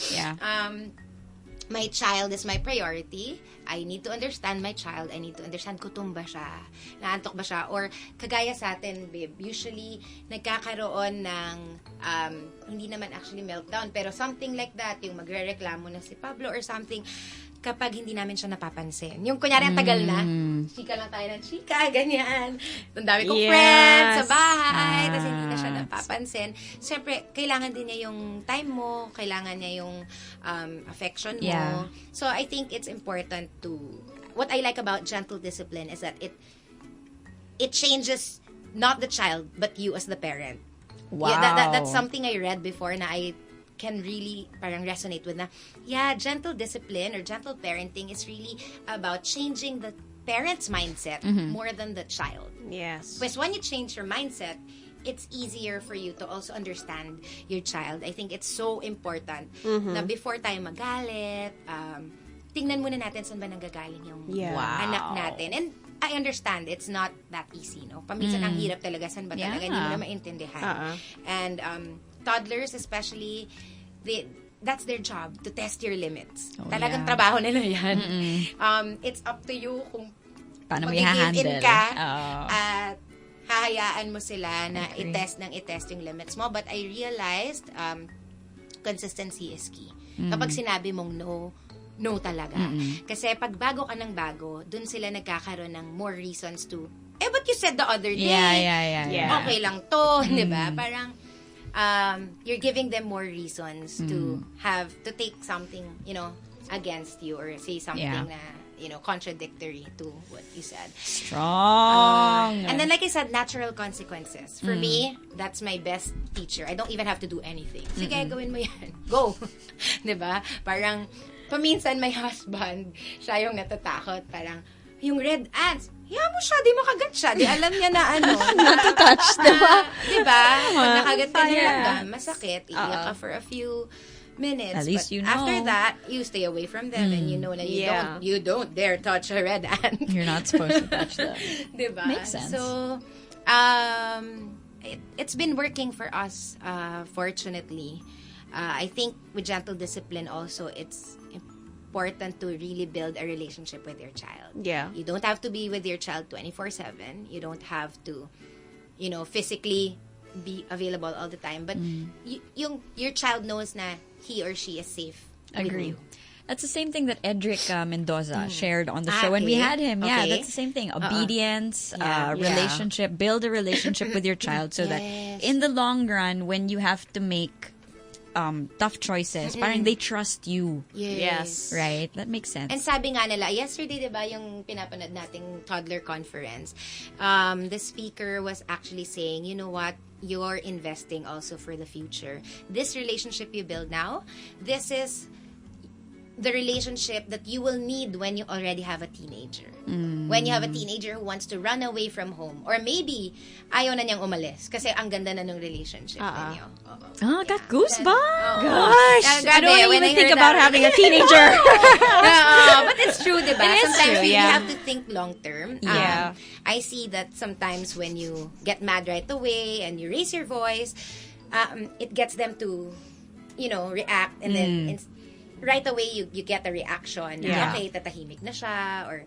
My child is my priority. I need to understand my child. I need to understand gutom ba siya, naantok ba siya, or kagaya sa atin, babe, usually nagkakaroon ng hindi naman actually meltdown, pero something like that, yung magrereklamo na si Pablo or something, kapag hindi namin siya napapansin. Yung kunyari ang tagal na, chika lang tayo ng chika, ganyan. Ang dami kong friends sa bahay, tapos hindi na siya napapansin. Siyempre, kailangan din niya yung time mo, kailangan niya yung affection mo. Yeah. So, I think it's important to, what I like about gentle discipline is that it changes not the child, but you as the parent. Wow. Yeah, that's something I read before na I can really parang resonate with na, gentle discipline or gentle parenting is really about changing the parent's mindset more than the child. Yes. Because when you change your mindset, it's easier for you to also understand your child. I think it's so important na before tayo magalit, tingnan muna natin saan ba nanggagaling yung anak natin. And I understand it's not that easy, no? Paminsan ang hirap talaga, saan ba talaga, hindi mo na maintindihan. And toddlers especially, that's their job, to test your limits. Talagang trabaho nila yan. It's up to you kung paano mo mag-give in i-handle ka at hahayaan mo sila na Okay. i-test yung limits mo. But I realized consistency is key. Kapag sinabi mong no talaga. Kasi pag bago ka ng bago, dun sila nagkakaroon ng more reasons to, but you said the other day. Yeah. Okay lang to, di ba? Parang, you're giving them more reasons to take something, against you or say something na, contradictory to what you said. Strong. And then, like I said, natural consequences. For me, that's my best teacher. I don't even have to do anything. Sige, gawin mo yan. Go. Diba? Parang, paminsan my husband, siya yung natatakot. Parang, yung red ants, hiya mo siya, di makagat siya. Di alam niya na Not to touch, diba? Diba? Pag nakagat ka ng langgam, masakit. Iiyak ka for a few minutes. At least but you know. after that, you stay away from them and you know that you don't dare touch a red ant. You're not supposed to touch them. Diba? Makes sense. So, it's been working for us, fortunately. I think with gentle discipline also, it's important to really build a relationship with your child. Yeah. You don't have to be with your child 24/7. You don't have to, physically be available all the time. But your child knows na he or she is safe Agree. with you. That's the same thing that Edric Mendoza shared on the show when we had him. Yeah, that's the same thing. Obedience, relationship, build a relationship with your child so that in the long run, when you have to make tough choices, parang they trust you. Yes. Right? That makes sense. And sabi nga nila, yesterday, diba, yung pinapanood nating toddler conference, the speaker was actually saying, you know what, you're investing also for the future. This relationship you build now, this is the relationship that you will need when you already have a teenager. When you have a teenager who wants to run away from home. Or maybe, ayaw na niyang umalis kasi ang ganda na ng relationship ninyo. Oh, got goosebumps. Gosh, I don't even think about having a teenager. But it's true, diba? Sometimes you have to think long term. Yeah. I see that sometimes when you get mad right away and you raise your voice, it gets them to, react, and then right away you get a reaction. Yeah. Okay, tatahimik na siya, or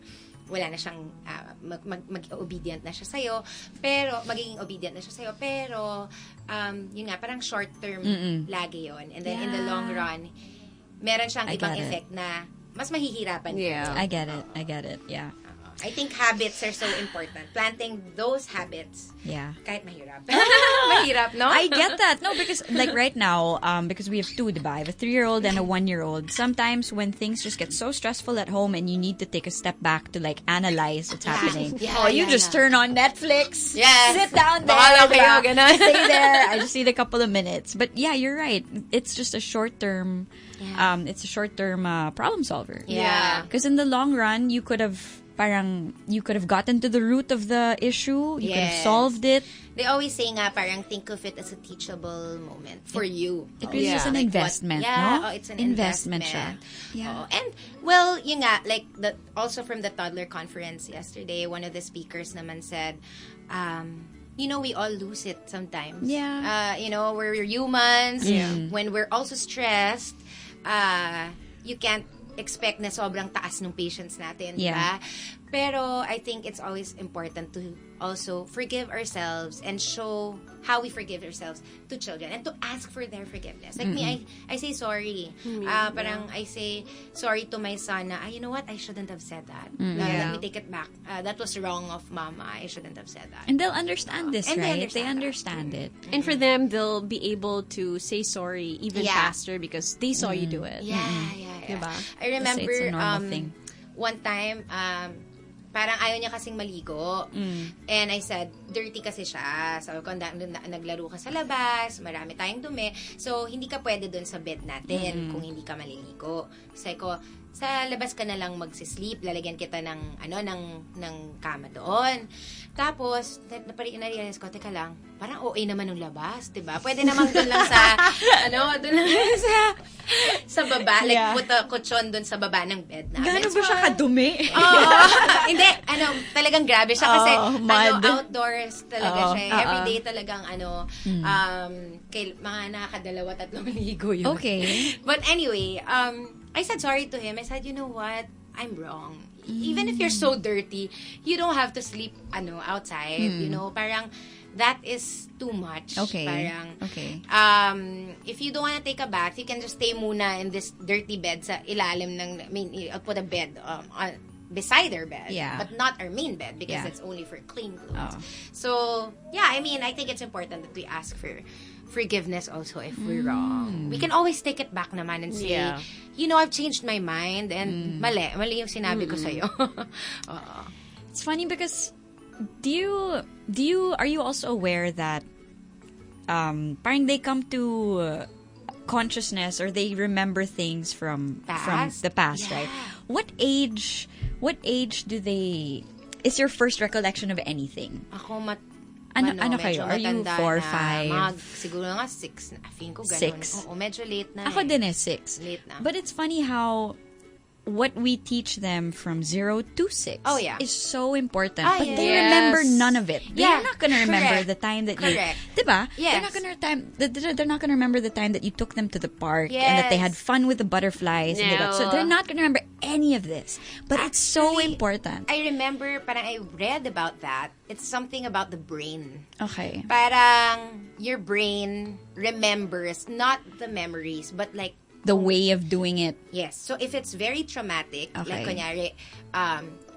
wala na siyang mag-obedient na siya sa'yo, pero magiging obedient na siya sa'yo, pero yun nga, parang short term lagi yun, and then in the long run meron siyang ibang effect na mas mahihirapan ka. I get it. Yeah. I think habits are so important. Planting those habits. Yeah. Kahit mahirap. Mahirap, no? I get that. No, because like right now, because we have two, diba? I have a 3-year-old and a 1-year-old. Sometimes when things just get so stressful at home and you need to take a step back to like analyze what's happening. You just turn on Netflix. Yes. Sit down there. Bahala kayo, ganun. Stay there. I just need a couple of minutes. But yeah, you're right. It's just a short-term, problem solver. Yeah. Because in the long run, you could have gotten to the root of the issue. You could have solved it. They always say nga, parang think of it as a teachable moment for you. It really is an investment, no? It's an investment. siya. Yeah. And, well, yun nga, like, also from the toddler conference yesterday, one of the speakers naman said, we all lose it sometimes. Yeah. We're humans. When we're also stressed, you can't expect na sobrang taas ng patience natin, diba? Pero I think it's always important to also forgive ourselves and show how we forgive ourselves to children and to ask for their forgiveness. Like me, I say sorry. Parang I say sorry to my son na, you know what? I shouldn't have said that. Let me take it back. That was wrong of mama. I shouldn't have said that. And they'll understand this, and right? They understand it. And for them, they'll be able to say sorry even faster because they saw you do it. Yeah. Diba? I remember It's a normal thing. one time, parang ayaw niya kasing maligo. And I said, dirty kasi siya. Sabi ko, naglaro ka sa labas, marami tayong dumi. So, hindi ka pwede dun sa bed natin kung hindi ka maliligo. Sabi ko, sa labas ka na lang magsisleep, lalagyan kita ng kama doon. Tapos, na-realize ko, teka lang, parang OA naman ng labas, diba? Pwede naman doon lang sa, doon lang sa baba, like put a kutsyon doon sa baba ng bed namin. Gano'n ba siya kadumi? Hindi, talagang grabe siya kasi, mud. outdoors talaga siya. Everyday talagang, mga nakakadalawa-3 ligo yun. Okay. But anyway, I said sorry to him. I said, you know what? I'm wrong. Even if you're so dirty, you don't have to sleep outside. Parang that is too much. Okay. Parang, okay. If you don't want to take a bath, you can just stay muna in this dirty bed sa ilalim ng, I'll put a bed beside our bed, but not our main bed because it's only for clean clothes. So, I think it's important that we ask for forgiveness also if we're wrong. We can always take it back naman and say, I've changed my mind and mali yung sinabi ko sa'yo. It's funny because are you also aware that parang they come to consciousness, or they remember things from the past, right? What age do they? Is your first recollection of anything? Ako ano kayo? Are you 4, 5? Siguro nga 6 na. Feeling ko ganun. 6? Oo, medyo late na. Ako din 6. Late na. But it's funny how what we teach them from 0 to 6 is so important. But they remember none of it. They're not gonna remember the time that you... Diba? Yes. They're not gonna remember the time that you took them to the park and that they had fun with the butterflies. No. And so they're not gonna remember any of this. But it's so important. I remember, parang I read about that. It's something about the brain. Okay. Parang your brain remembers, not the memories, but like the way of doing it. Yes. So if it's very traumatic, like kunyari,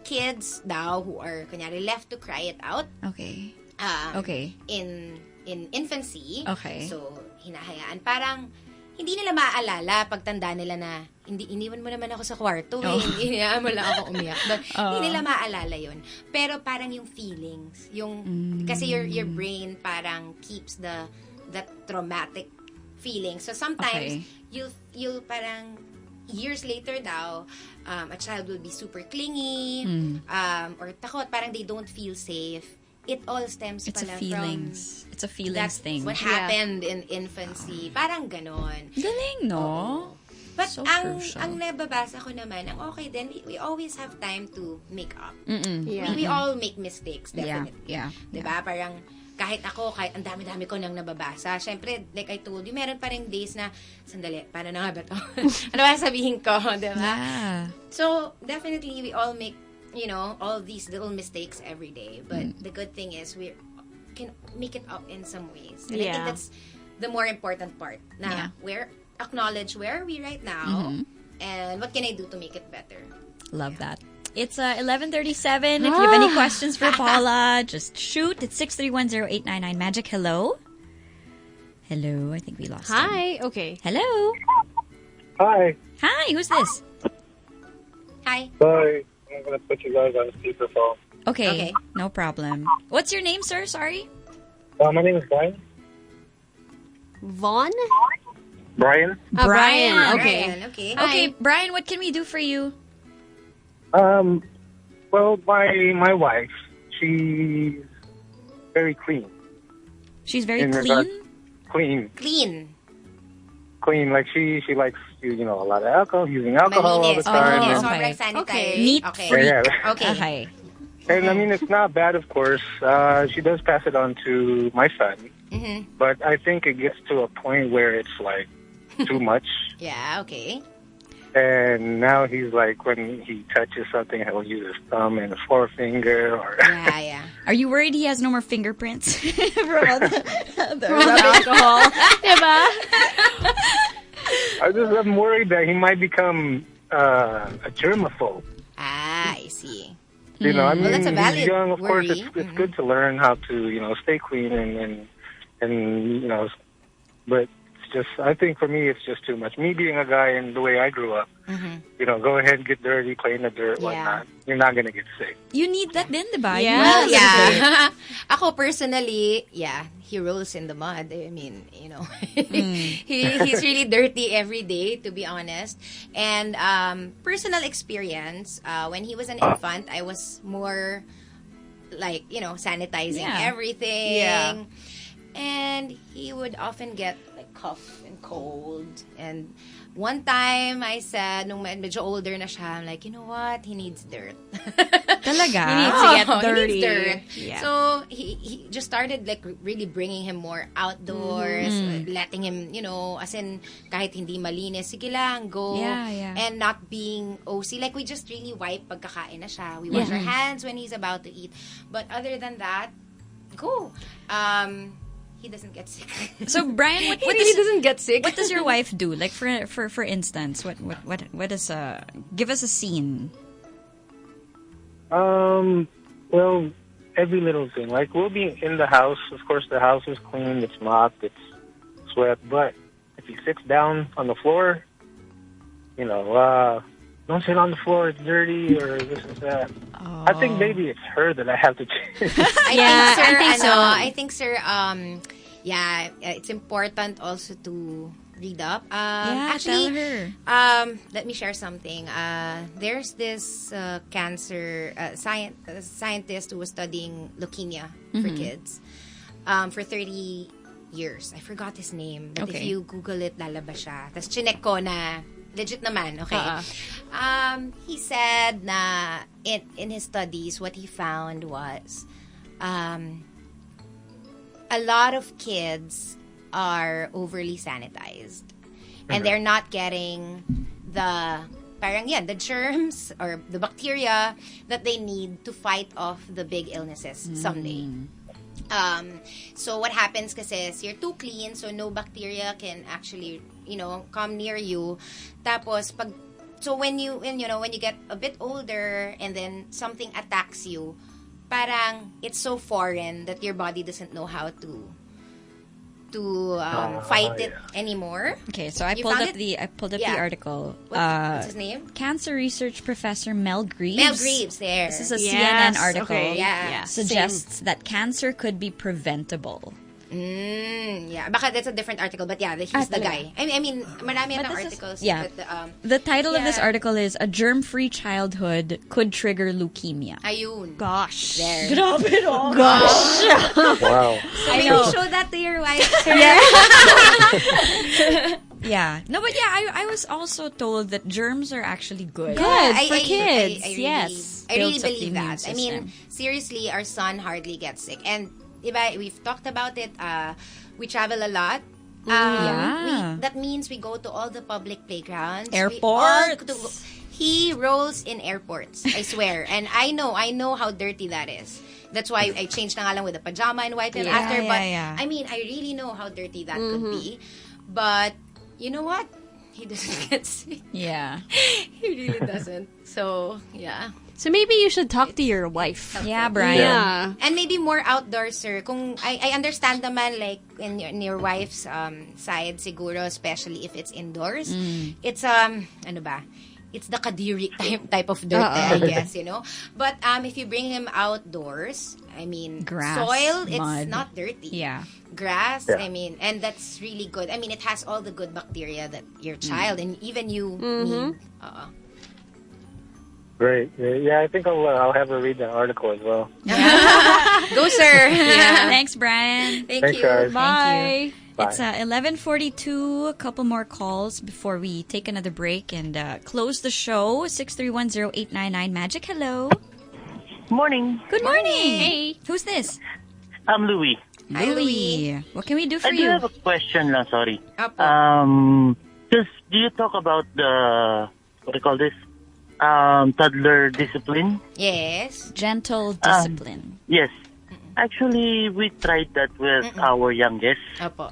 kids daw who are kunyari left to cry it out. Okay. In infancy. Okay. So hinahayaan, parang hindi nila maaalala pagtanda nila na iniwan mo naman ako sa kwarto hindi mo lang ako umiyak. But hindi nila maaalala yun. Pero parang yung feelings, kasi your brain parang keeps that traumatic feeling. So sometimes you'll parang years later daw, a child will be super clingy or takot, parang they don't feel safe. It all stems it's pala it's a feelings thing. What happened in infancy. Parang ganon. Galing, no? But so ang nababasa ko naman, ang okay din, we always have time to make up. We all make mistakes, definitely. Yeah. Diba? Parang kahit ang dami-dami ko nang nababasa. Syempre, like I told you, meron pa rin days na, sandali, paano na nga ba to? Ano ba sabihin ko? Diba? Yeah. So, definitely, we all make, all these little mistakes every day. But the good thing is, we can make it up in some ways. And I think that's the more important part. Na, acknowledge where are we right now, and what can I do to make it better? Love that. It's 11:37. If you have any questions for Paula, just shoot. It's 6310899 Magic. Hello. I think we lost him. Hi. Okay. Hello. Hi. Who's this? Hi. Sorry, I'm going to put you guys on speakerphone. Okay. No problem. What's your name, sir? Sorry. My name is Brian. Vaughn? Brian? Brian. Okay. Brian, okay. Okay, Brian, what can we do for you? Well, my wife, she's very clean. She's very clean? Clean. Like she likes, a lot of alcohol, using alcohol all the time. Sobrang sanitary. Neat. Yeah. Okay. And I mean, it's not bad, of course. She does pass it on to my son. But I think it gets to a point where it's like too much. Yeah, okay. And now he's like, when he touches something, he'll use his thumb and a forefinger. Or Yeah. Are you worried he has no more fingerprints from all the alcohol? Diba? I'm worried that he might become a germaphobe. I see. I mean, Well, that's a valid he's young. Of course, worry. it's good to learn how to, stay clean and but it's just, I think for me, it's just too much. Me being a guy and the way I grew up, go ahead, get dirty, play in the dirt, whatnot. You're not gonna get sick. You need that din, diba? Yeah. Well, yeah. Ako personally, he rolls in the mud. I mean, he's really dirty every day, to be honest. And personal experience, when he was an infant, I was more like, sanitizing everything. Yeah. And he would often get like cough and cold. And one time I said, nung medyo older na siya, I'm like, you know what? He needs dirt. Talaga? He needs to get dirty. He needs dirt. Yeah. So he just started like really bringing him more outdoors, letting him, as in kahit hindi malinis, sige lang, go. Yeah. And not being OC. Like we just really wipe pagkakain na siya. We wash our hands when he's about to eat. But other than that, go. He doesn't get sick. So Brian, what doesn't get sick. What does your wife do? Like for instance, what is give us a scene. Well, every little thing. Like we'll be in the house. Of course, the house is clean. It's mopped. It's swept. But if he sits down on the floor, don't sit on the floor. It's dirty or this and that. Oh. I think maybe it's her that I have to change. I think, sir, it's important also to read up. Yeah, Actually, tell her. let me share something. There's this cancer scientist who was studying leukemia for kids for 30 years. I forgot his name, but if you Google it, lalabas siya. Tapos chinek ko na legit naman, okay? He said na in his studies, what he found was a lot of kids are overly sanitized. And they're not getting the germs or the bacteria that they need to fight off the big illnesses someday. So what happens kasi is you're too clean, so no bacteria can actually, come near you. Tapos when you get a bit older and then something attacks you, parang it's so foreign that your body doesn't know how to fight it anymore. Okay, so I pulled up the article. What's his name? Cancer research professor Mel Greaves. Mel Greaves, there. This is a CNN article. Okay. Yeah. Suggests that cancer could be preventable. Yeah, baka that's a different article, but yeah, he's the guy. I mean, marami ng articles. Yeah. But, the title of this article is "A Germ-Free Childhood Could Trigger Leukemia." Ayun. Gosh. There. Grabe no. Gosh. Wow. So maybe show that to your wife. Yeah. No, but yeah, I was also told that germs are actually good. Good I- for I- kids. I really- Yes. I really Builds up the believe immune that. I system. mean, seriously, our son hardly gets sick. And diba, we've talked about it. We travel a lot. Yeah. That means we go to all the public playgrounds. Airports. He rolls in airports, I swear. And I know how dirty that is. That's why I changed na nga lang with a pajama and wipe him after. But I mean, I really know how dirty that could be. But you know what? He doesn't get sick. Yeah. He really doesn't. So, yeah. So maybe you should talk to your wife. Yeah, Brian. Yeah. And maybe more outdoors, sir. Kung I understand naman, like, in your wife's side, siguro, especially if it's indoors. It's, ano ba? It's the kadiri type of dirt, I guess, But if you bring him outdoors, I mean, Grass, soil, it's mud. not dirty. Yeah. Grass, I mean, and that's really good. I mean, it has all the good bacteria that your child and even you need. Great. Yeah, I think I'll have her read that article as well. Go, sir. Thanks, Brian. Thanks, you. Guys. Bye. It's 11:42. A couple more calls before we take another break and close the show. 6310899 Magic. Hello. Morning. Good morning. Hey. Who's this? I'm Louis. Hi, Louie. What can we do for I do you? have a question lang, sorry. Apo. Just, do you talk about the, what do you call this? Toddler discipline? Yes. Gentle discipline. Yes. Actually, we tried that with our youngest. Apo.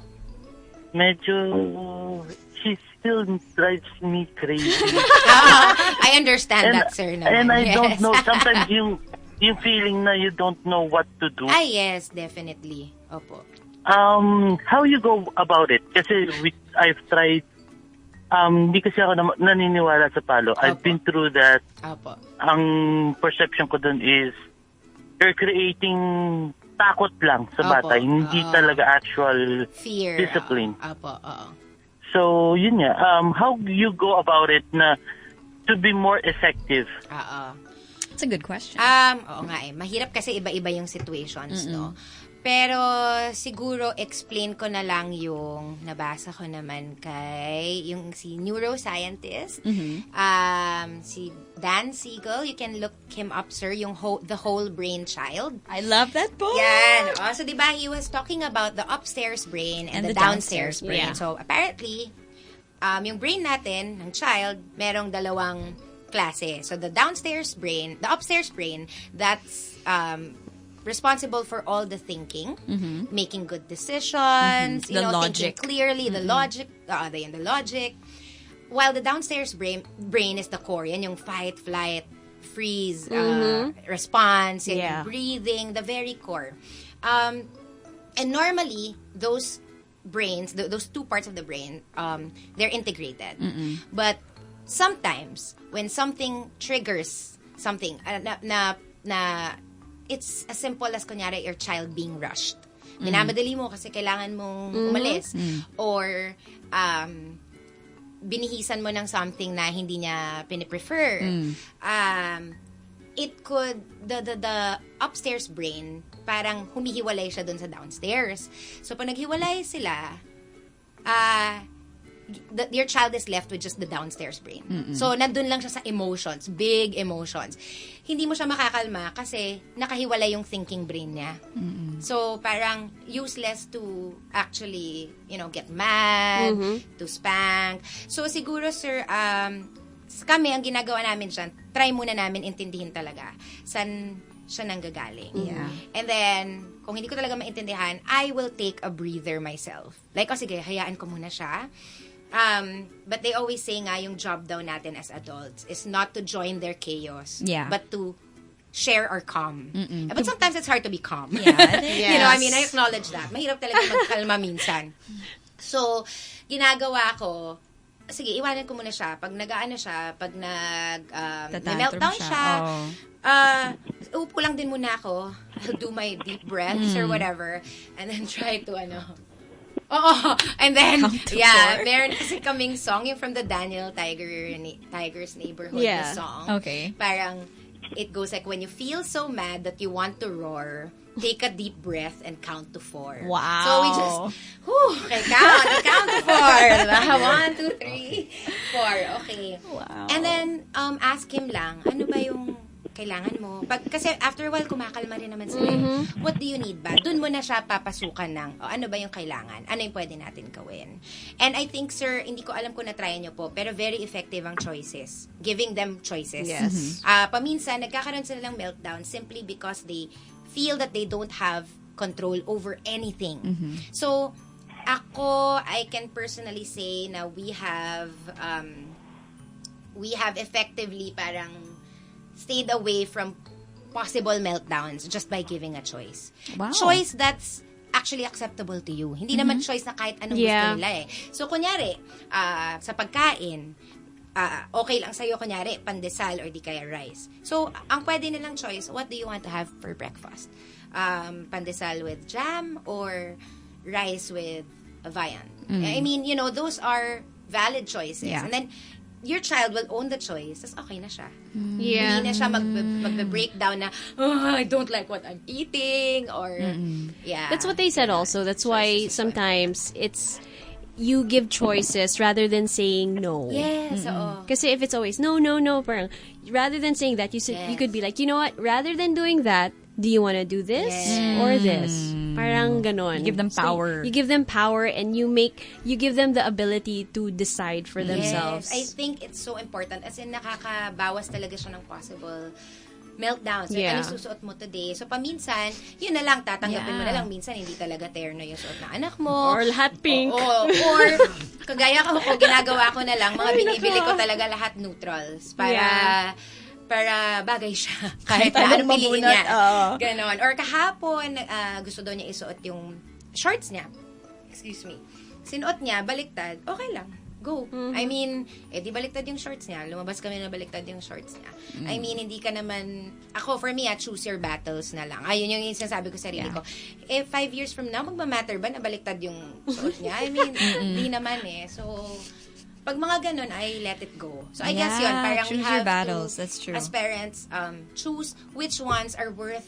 Medyo, she still drives me crazy. I understand that, sir. Naman. And I don't Yes. know, sometimes yung feeling na you don't know what to do. Yes, definitely. Opo. How you go about it? Kasi I've tried, di kasi ako naniniwala sa palo. I've been through that. Opo. Ang perception ko dun is, you're creating takot lang sa Opo. bata. Hindi talaga actual Fear. discipline. Opo, oo. So, yun nga. How you go about it na to be more effective? Oo. That's a good question. Oo nga eh. Mahirap kasi iba-iba yung situations, no? Pero siguro explain ko na lang yung nabasa ko naman kay yung si neuroscientist, si Dan Siegel. You can look him up, sir, yung The Whole Brain Child. I love that book. Yan. So, di ba, he was talking about the upstairs brain and the downstairs brain. Yeah. So, apparently, yung brain natin, ng child, merong dalawang klase. So, the upstairs brain, that's responsible for all the thinking, making good decisions, The logic. thinking clearly, the logic, the logic. While the downstairs brain is the core. Yan yung fight, flight, freeze, response, yan yung breathing, the very core. And normally, those brains, those two parts of the brain, they're integrated. But sometimes, when something triggers something, it's as simple as, kunyari, your child being rushed. Minamadali mo kasi kailangan mong umalis. Or binihisan mo ng something na hindi niya piniprefer, it could, the upstairs brain, parang humihiwalay siya dun sa downstairs. So, pag naghiwalay sila, your child is left with just the downstairs brain. So, nandun lang siya sa emotions, big emotions. Hindi mo siya makakalma kasi nakahiwalay yung thinking brain niya. So, parang useless to actually, get mad, to spank. So, siguro, sir, kami, ang ginagawa namin dyan, try muna namin intindihin talaga saan siya nanggagaling. Yeah. And then, kung hindi ko talaga maintindihan, I will take a breather myself. Like, sige, hayaan ko muna siya. But they always say nga, yung job daw natin as adults is not to join their chaos, but to share our calm. But sometimes it's hard to be calm. Yeah, I acknowledge that. Mahirap talaga magkalma minsan. So, ginagawa ko, sige, iwanan ko muna siya. Pag nag-aano siya, pag nag-meltdown siya, upo lang din muna ako. I'll do my deep breaths or whatever. And then try to, and then, meron kasi kaming song, yung from the Daniel Tiger's Neighborhood, the song. Okay. Parang, it goes like, when you feel so mad that you want to roar, take a deep breath and count to 4. Wow. So we just, okay, count to 4. 1, 2, 3, 4. Okay. Wow. And then, ask him lang, ano ba yung kailangan mo? Kasi after a while, kumakalma rin naman sila. What do you need ba? Doon mo na siya papasukan ng, ano ba yung kailangan? Ano yung pwede natin gawin? And I think, sir, hindi ko alam kung na-try nyo po, pero very effective ang choices. Giving them choices. Yes. Paminsan, nagkakaroon sila ng meltdown simply because they feel that they don't have control over anything. So, ako, I can personally say na we have effectively parang stayed away from possible meltdowns just by giving a choice. Wow. Choice that's actually acceptable to you. Hindi naman choice na kahit anong gusto nila eh. So, kunyari, sa pagkain, okay lang sa'yo, kunyari, pandesal or di kaya rice. So, ang pwede nilang choice, what do you want to have for breakfast? Pandesal with jam or rice with viand? I mean, those are valid choices. Yeah. And then, your child will own the choice, tas okay na siya. Yeah. Hindi na siya magbe-breakdown na, I don't like what I'm eating, or, That's what they said also. That's why sometimes it's, you give choices rather than saying no. Yes, oo. Kasi if it's always no, parang, rather than saying that, you could be like, you know what, rather than doing that, do you want to do this or this? Parang ganon. You give them power. So, you give them power and you give them the ability to decide for themselves. I think it's so important. As in, nakakabawas talaga siya ng possible meltdowns. So, ano susuot mo today? So, paminsan, yun na lang, tatanggapin mo na lang. Minsan, hindi talaga terno yung suot ng anak mo. Or lahat pink. Or, kagaya ko, ginagawa ko na lang, mga binibili ko talaga lahat neutrals. Para bagay siya. Kahit na anong piliin niya. Ganon. Or kahapon, gusto daw niya isuot yung shorts niya. Excuse me. Sinuot niya, baliktad. Okay lang. Go. I mean, di baliktad yung shorts niya. Lumabas kami na baliktad yung shorts niya. I mean, hindi ka naman, for me, choose your battles na lang. Ayun yung sinasabi ko sa sarili ko. 5 years from now, magmamatter ba na baliktad yung suot niya? I mean, hindi naman eh. So, pag mga ganun, I let it go. So, I guess yun, parang we have your battles. to, That's true. as parents, choose which ones are worth,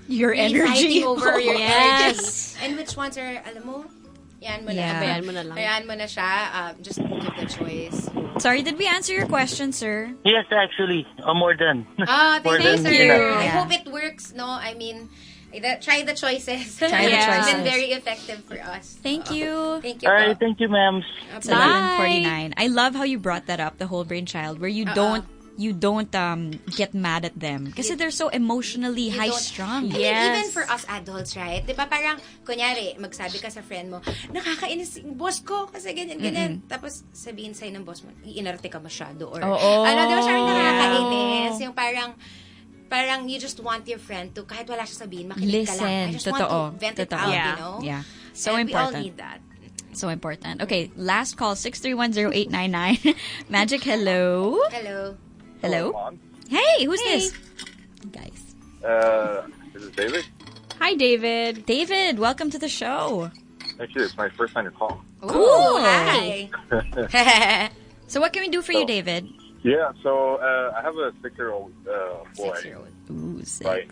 your really energy. fighting over your energy. And which ones are, alam mo, yan mo na. Hayaan mo na lang. Hayaan mo na siya. Just give the choice. Sorry, did we answer your question, sir? Yes, actually. More than. Thank More you, than sir. enough. I hope it works, no? I mean, try the choices. Try the choices. It's been very effective for us. Thank you. Thank you. All right, thank you, ma'am. It's 11:49. I love how you brought that up, the whole brain child, where you don't get mad at them kasi they're so emotionally high-strung. I mean, even for us adults, right? Di ba parang, kunyari, magsabi ka sa friend mo, nakakainis yung boss ko kasi ganyan. Tapos sabihin sa'yo ng boss mo, iinarte ka masyado. Or, di ba siya nakakainis? Yung parang you just want your friend to, kahit wala siya sabihin, makinig ka lang. I just want to vent it out, you know? Yeah. So and important. we all need that. So important. Okay, last call, 6310899. Magic, hello. Hello. Hello? Mom. Hey, who's this? Guys. This is David. Hi, David. David, welcome to the show. Actually, it's my first time to call. Cool. Hi. So what can we do for you, David? Yeah, so I have a 6-year-old boy. 6-year-old. Ooh, 6. Right.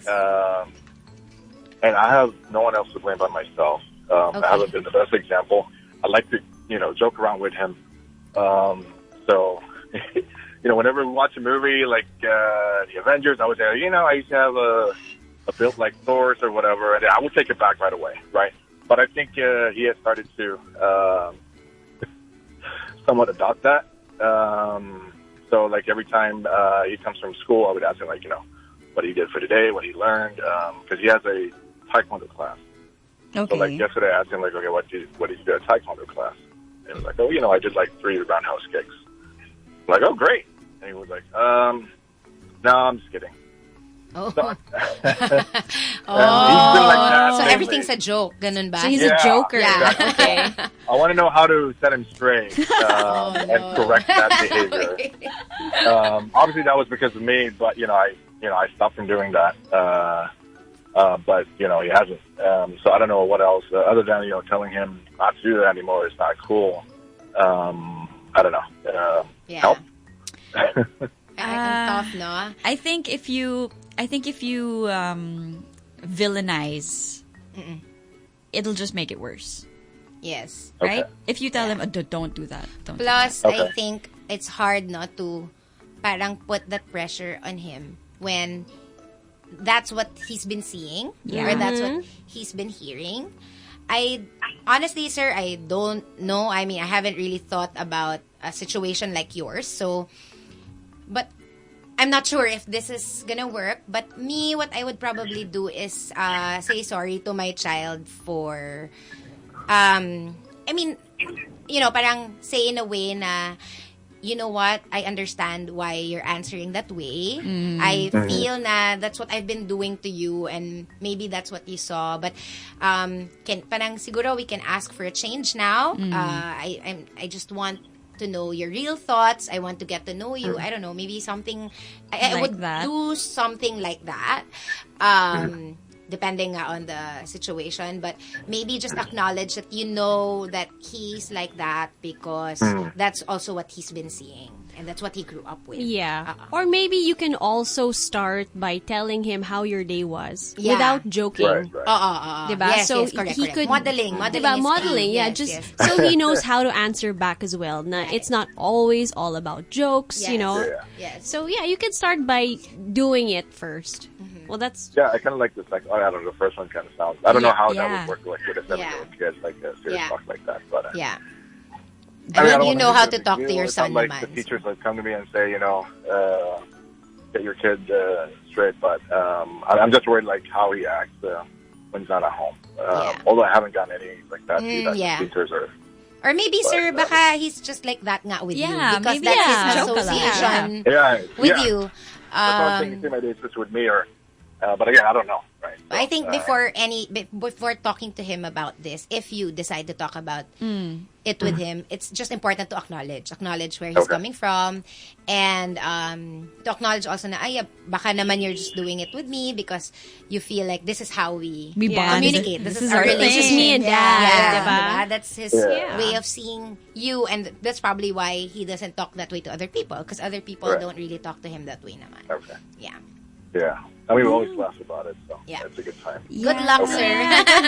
And I have no one else to blame but myself. I haven't been the best example. I like to, joke around with him. So, whenever we watch a movie like The Avengers, I would say, I used to have a built like Thor's or whatever, and I would take it back right away, right? But I think he has started to somewhat adopt that. So, like, every time he comes from school, I would ask him, like, what he did for today, what he learned, because he has a taekwondo class. Okay. So, like, yesterday I asked him, like, okay, what did you do at taekwondo class? And he was like, oh, I did, like, 3 roundhouse kicks. I'm like, oh, great. And he was like, no, I'm just kidding. Oh. So, he's been like that So lately. everything's a joke. Ganun ba? So he's a joker. Yeah. Okay. I want to know how to set him straight and correct that behavior. Obviously, that was because of me, but I stopped from doing that. But he hasn't. So I don't know what else other than telling him not to do that anymore. It's not cool. I don't know. Help. Tough, no? I think if you villainize, it'll just make it worse, Yes. right? If you tell him, don't do that. Don't do Plus, Okay. I think it's hard not to parang put that pressure on him when that's what he's been seeing or that's what he's been hearing. I honestly, sir, I don't know. I mean, I haven't really thought about a situation like yours. So, but I'm not sure if this is gonna work. But me, what I would probably do is say sorry to my child for, I mean, parang say in a way na, you know what, I understand why you're answering that way. I feel na that's what I've been doing to you and maybe that's what you saw. But parang siguro we can ask for a change now. I just want to know your real thoughts. I want to get to know you. I don't know, maybe something I Like would that. do something like that. Depending on the situation, but maybe just acknowledge that that he's like that because that's also what he's been seeing and that's what he grew up with. Yeah. Or maybe you can also start by telling him how your day was Yeah. without joking. Right. Diba? Yes, So yes, correct, he correct. could Modeling diba? is Modeling, key. yeah. Yes, Just yes. so he knows how to answer back as well. Na it's not always all about jokes, Yes. Yeah. Yes. So yeah, you can start by doing it first. Well, that's Yeah, I kind of like the second. I don't know. The first one kind of sounds. I don't know how Yeah. that would work like with a 7-year-old kid, like a serious talk like that. But Yeah. I mean, I And don't you wanna know make how it a to big talk deal. to your It's son not like naman. the teachers like come to me and say, get your kid straight. But I'm just worried like how he acts when he's not at home. Although I haven't gotten any like that feedback yeah. from teachers or. Or maybe, But, sir, baka he's just like that nga with you. Yeah, Because maybe that's yeah. his Joke a lot. association Yeah, with yeah. you. That's what I'm thinking. See, maybe it's just with me or. But again, I don't know. Right. So, I think before talking to him about this, if you decide to talk about it with him, it's just important to acknowledge where he's coming from, and to acknowledge also na baka naman you're just doing it with me because you feel like this is how we bond. communicate. This is our our thing. relationship. This is me and dad, Yeah, diba? diba? That's his way of seeing you, and that's probably why he doesn't talk that way to other people because other people Right. don't really talk to him that way naman. Okay. Yeah. Yeah. I mean, we always laugh about it, so Yeah. it's a good time. Good luck, sir.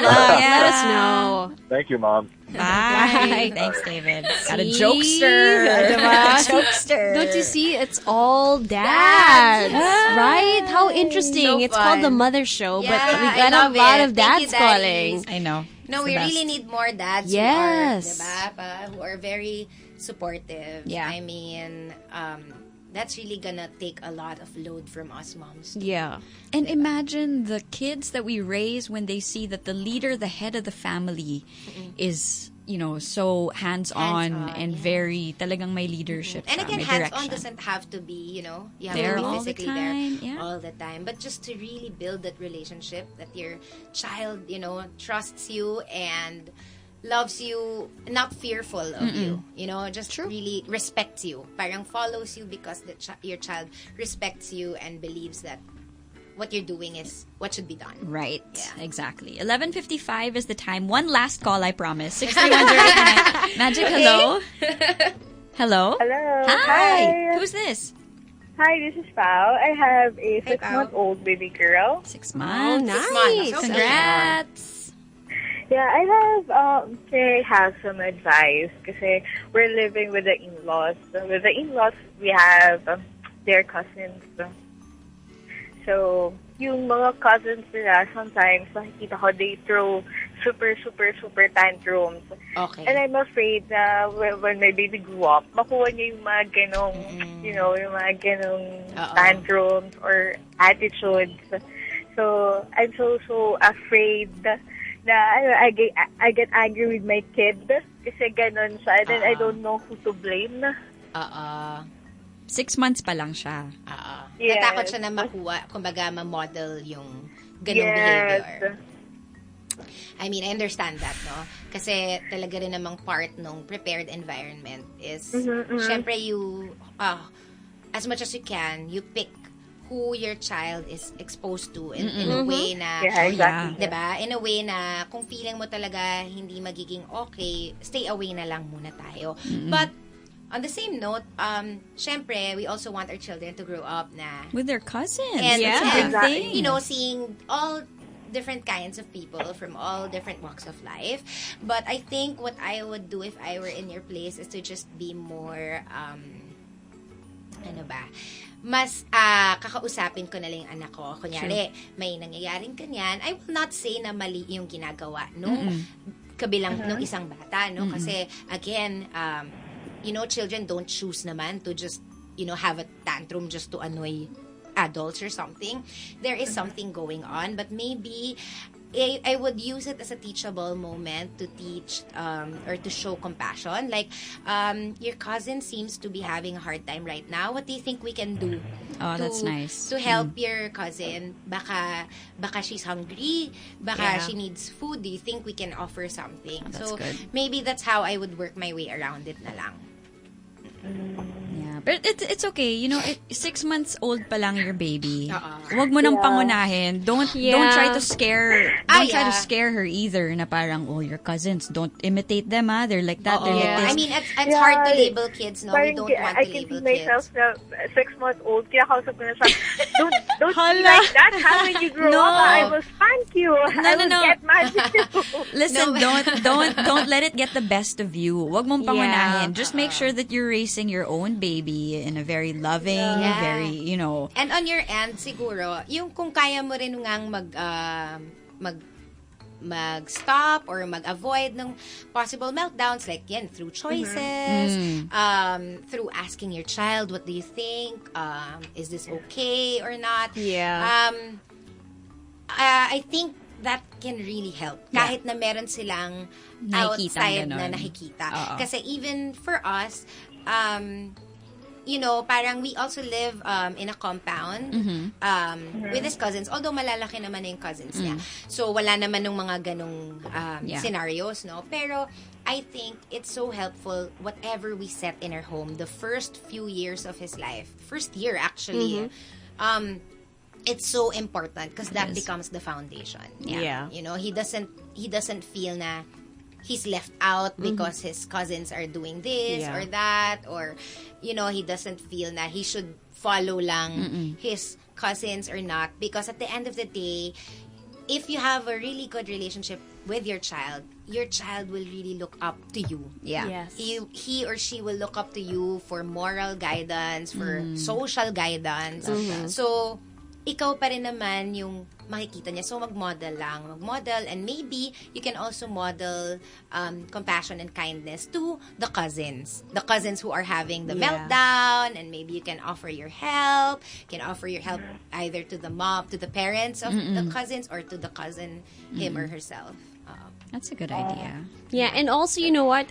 let us know. Thank you, Mom. Bye. Thanks, David. Got a See? jokester. Diba? Jokester. Don't you see? It's all dads, Dads. right? How interesting! So it's called the fun. Mother Show, Yeah, but we I got a love lot it. of Thank you, dads calling. daddies. I know. No, It's we the really best. need more dads Yes. who are very supportive. Yeah. I mean, that's really gonna take a lot of load from us moms. Yeah. And imagine the kids that we raise when they see that the leader, the head of the family, is so hands-on and very talagang may leadership. And siya, again, may hands-on direction. doesn't have to be, you have There to be all the physically time, there yeah. all the time. But just to really build that relationship that your child, trusts you and loves you, not fearful of you, just really respects you. Parang follows you because your child respects you and believes that what you're doing is what should be done. Right. Yeah. Exactly. 11:55 is the time. One last call, I promise. 63108. Magic, hello. Hello. Hello. Hi. Who's this? Hi, this is Pao. I have a 6-month-old baby girl. 6 months. nice. 6 months. Okay. Congrats. Yeah, I have some advice kasi we're living with the in-laws. So with the in-laws, we have their cousins. So, yung mga cousins nila, sometimes nakikita ko, they throw super tantrums. Okay. And I'm afraid na when my baby grew up, makuha niya yung mga ganong, yung mga ganong tantrums or attitudes. So, I'm so afraid na I get angry with my kid kasi ganon siya. And then I don't know who to blame. 6 months pa lang siya. Yes. Natakot siya na makuha, kumbaga ma-model yung ganong behavior. I mean, I understand that, no? Kasi talaga rin namang part ng prepared environment is, syempre you, as much as you can, you pick who your child is exposed to in a way na, diba? In a way na, kung feeling mo talaga hindi magiging okay, stay away na lang muna tayo. But, on the same note, syempre, we also want our children to grow up na With their cousins. and That's a big thing. you know, seeing all different kinds of people from all different walks of life. But I think what I would do if I were in your place is to just be more, mas kakausapin ko na lang yung anak ko. Kunyari, may nangyayaring kanyan, I will not say na mali yung ginagawa nung kabilang nung isang bata, no? Kasi, again, you know, children don't choose naman to just, you know, have a tantrum just to annoy adults or something. There is something going on, but maybe I would use it as a teachable moment to teach or to show compassion. Like, your cousin seems to be having a hard time right now. What do you think we can do? Oh, that's nice. To help your cousin. Baka she's hungry. Baka she needs food. Do you think we can offer something? That's so good. maybe that's how I would work my way around it na lang. Yeah, but it's okay. You know, 6 months old pa lang your baby. Huwag mo nang pangunahin. Don't try to scare. Don't try to scare her either. Na parang, oh, your cousins, don't imitate them. They're like that. They're like this. I mean, it's hard to label kids. No, we don't want to label I can see myself kids. na 6-month-old. Kaya kausap ko na siya, don't be like that. How when you grow up, I will spank you. I will get mad at you. Listen, don't let it get the best of you. Huwag mong pangunahin. Just make sure that you're raising your own baby in a very loving, very, you know. And on your end, siguro, yung kung kaya mo rin ngang mag-stop or mag-avoid ng possible meltdowns, like yan, through choices, through asking your child, what do you think? Is this okay or not? Yeah. I think that can really help. Kahit na meron silang outside na nakikita. Kasi even for us, you know, parang we also live in a compound with his cousins, although malalaki naman na yung cousins niya. So, wala naman ng mga ganong scenarios, no? Pero, I think it's so helpful whatever we set in our home, the first few years of his life, first year actually, it's so important because that becomes the foundation. Yeah. You know, he doesn't feel na he's left out because his cousins are doing this or that, or, you know, he doesn't feel na he should follow lang his cousins or not, because at the end of the day, if you have a really good relationship with your child will really look up to you. Yeah. Yes. He or she will look up to you for moral guidance, for social guidance. So, ikaw pa rin naman yung makikita niya. So, mag-model, and maybe you can also model compassion and kindness to the cousins who are having the meltdown, and maybe you can offer your help. Either to the mom, to the parents of the cousins, or to the cousin, him or herself. That's a good idea. Yeah, and also, you know what?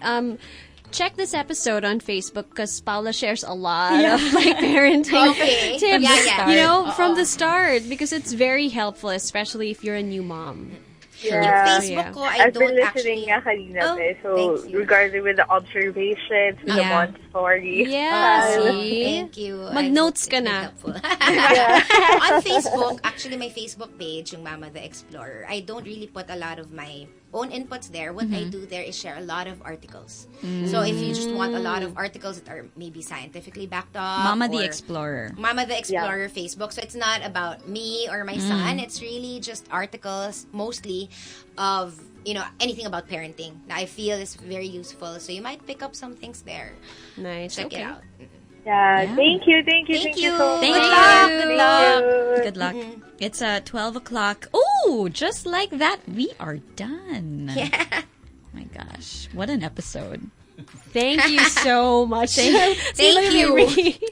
Check this episode on Facebook because Paula shares a lot of like parenting tips, you know, from the start, because it's very helpful, especially if you're a new mom. Yung Facebook ko, I I've been don't listening actually... nga kanina, so thank you. regarding with the observations, with the Montessori. Thank you. Mag-notes ka na. On Facebook, actually my Facebook page, yung Mama the Explorer, I don't really put a lot of my own inputs there. What I do there is share a lot of articles. So if you just want a lot of articles that are maybe scientifically backed up. Mama the Explorer. Mama the Explorer Facebook. So it's not about me or my son. It's really just articles, mostly of, you know, anything about parenting that I feel is very useful. So you might pick up some things there. Nice. Check it out. Yeah. Thank you so much. Thank you. Good luck. Good luck. It's 12 o'clock. Oh, just like that, we are done. Yeah. Oh my gosh, what an episode. Thank you so much. Thank you.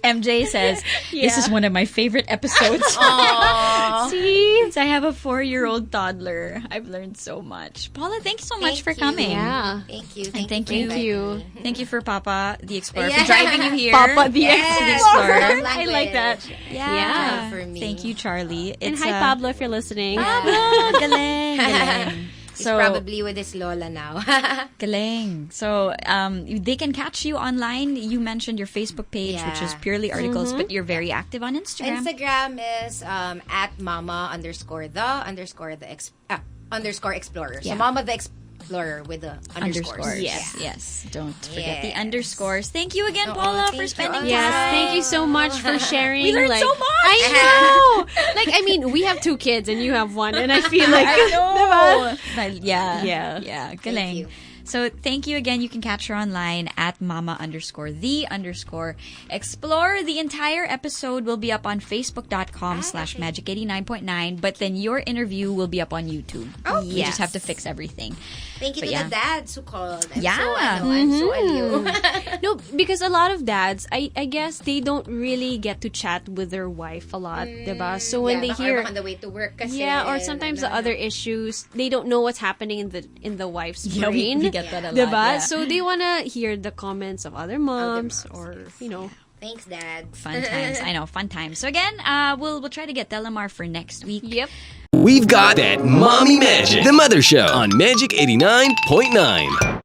MJ says, this is one of my favorite episodes. See? Since I have a 4-year-old toddler, I've learned so much. Paula, thank you so much for coming. Yeah. Thank you. Thank you. Thank you for Papa the Explorer for driving you here. Papa the Explorer. I like that. Yeah. For me. Thank you, Charlie. And hi, Pablo, if you're listening. Pablo, galing. He's probably with his Lola now. Galing. So, they can catch you online. You mentioned your Facebook page, which is purely articles, but you're very active on Instagram. Instagram is at mama_the_explorer. So Mama the Explorer with the underscores. Yes. Don't forget the underscores. Thank you again, Paula, for spending time. Yes, thank you so much for sharing. We learned so much. I know. We have 2 kids and you have 1, and I feel like I know. Yeah. Galing. Thank you. So thank you again. You can catch her online at mama_the_explorer. The entire episode will be up on facebook.com/magic89.9, but then your interview will be up on YouTube. Oh, You just have to fix everything. Thank you to the dads who called. I'm so No, because a lot of dads, I guess they don't really get to chat with their wife a lot, diba? So when they hear on the way to work kasi, or sometimes the other issues, they don't know what's happening in the wife's brain. We get that a lot. Diba? Yeah. So they wanna hear the comments of other moms, or Thanks, Dad. Fun times. I know, fun times. So again, we'll try to get Delamar for next week. Yep. We've got that mommy magic. The Mother Show on Magic 89.9.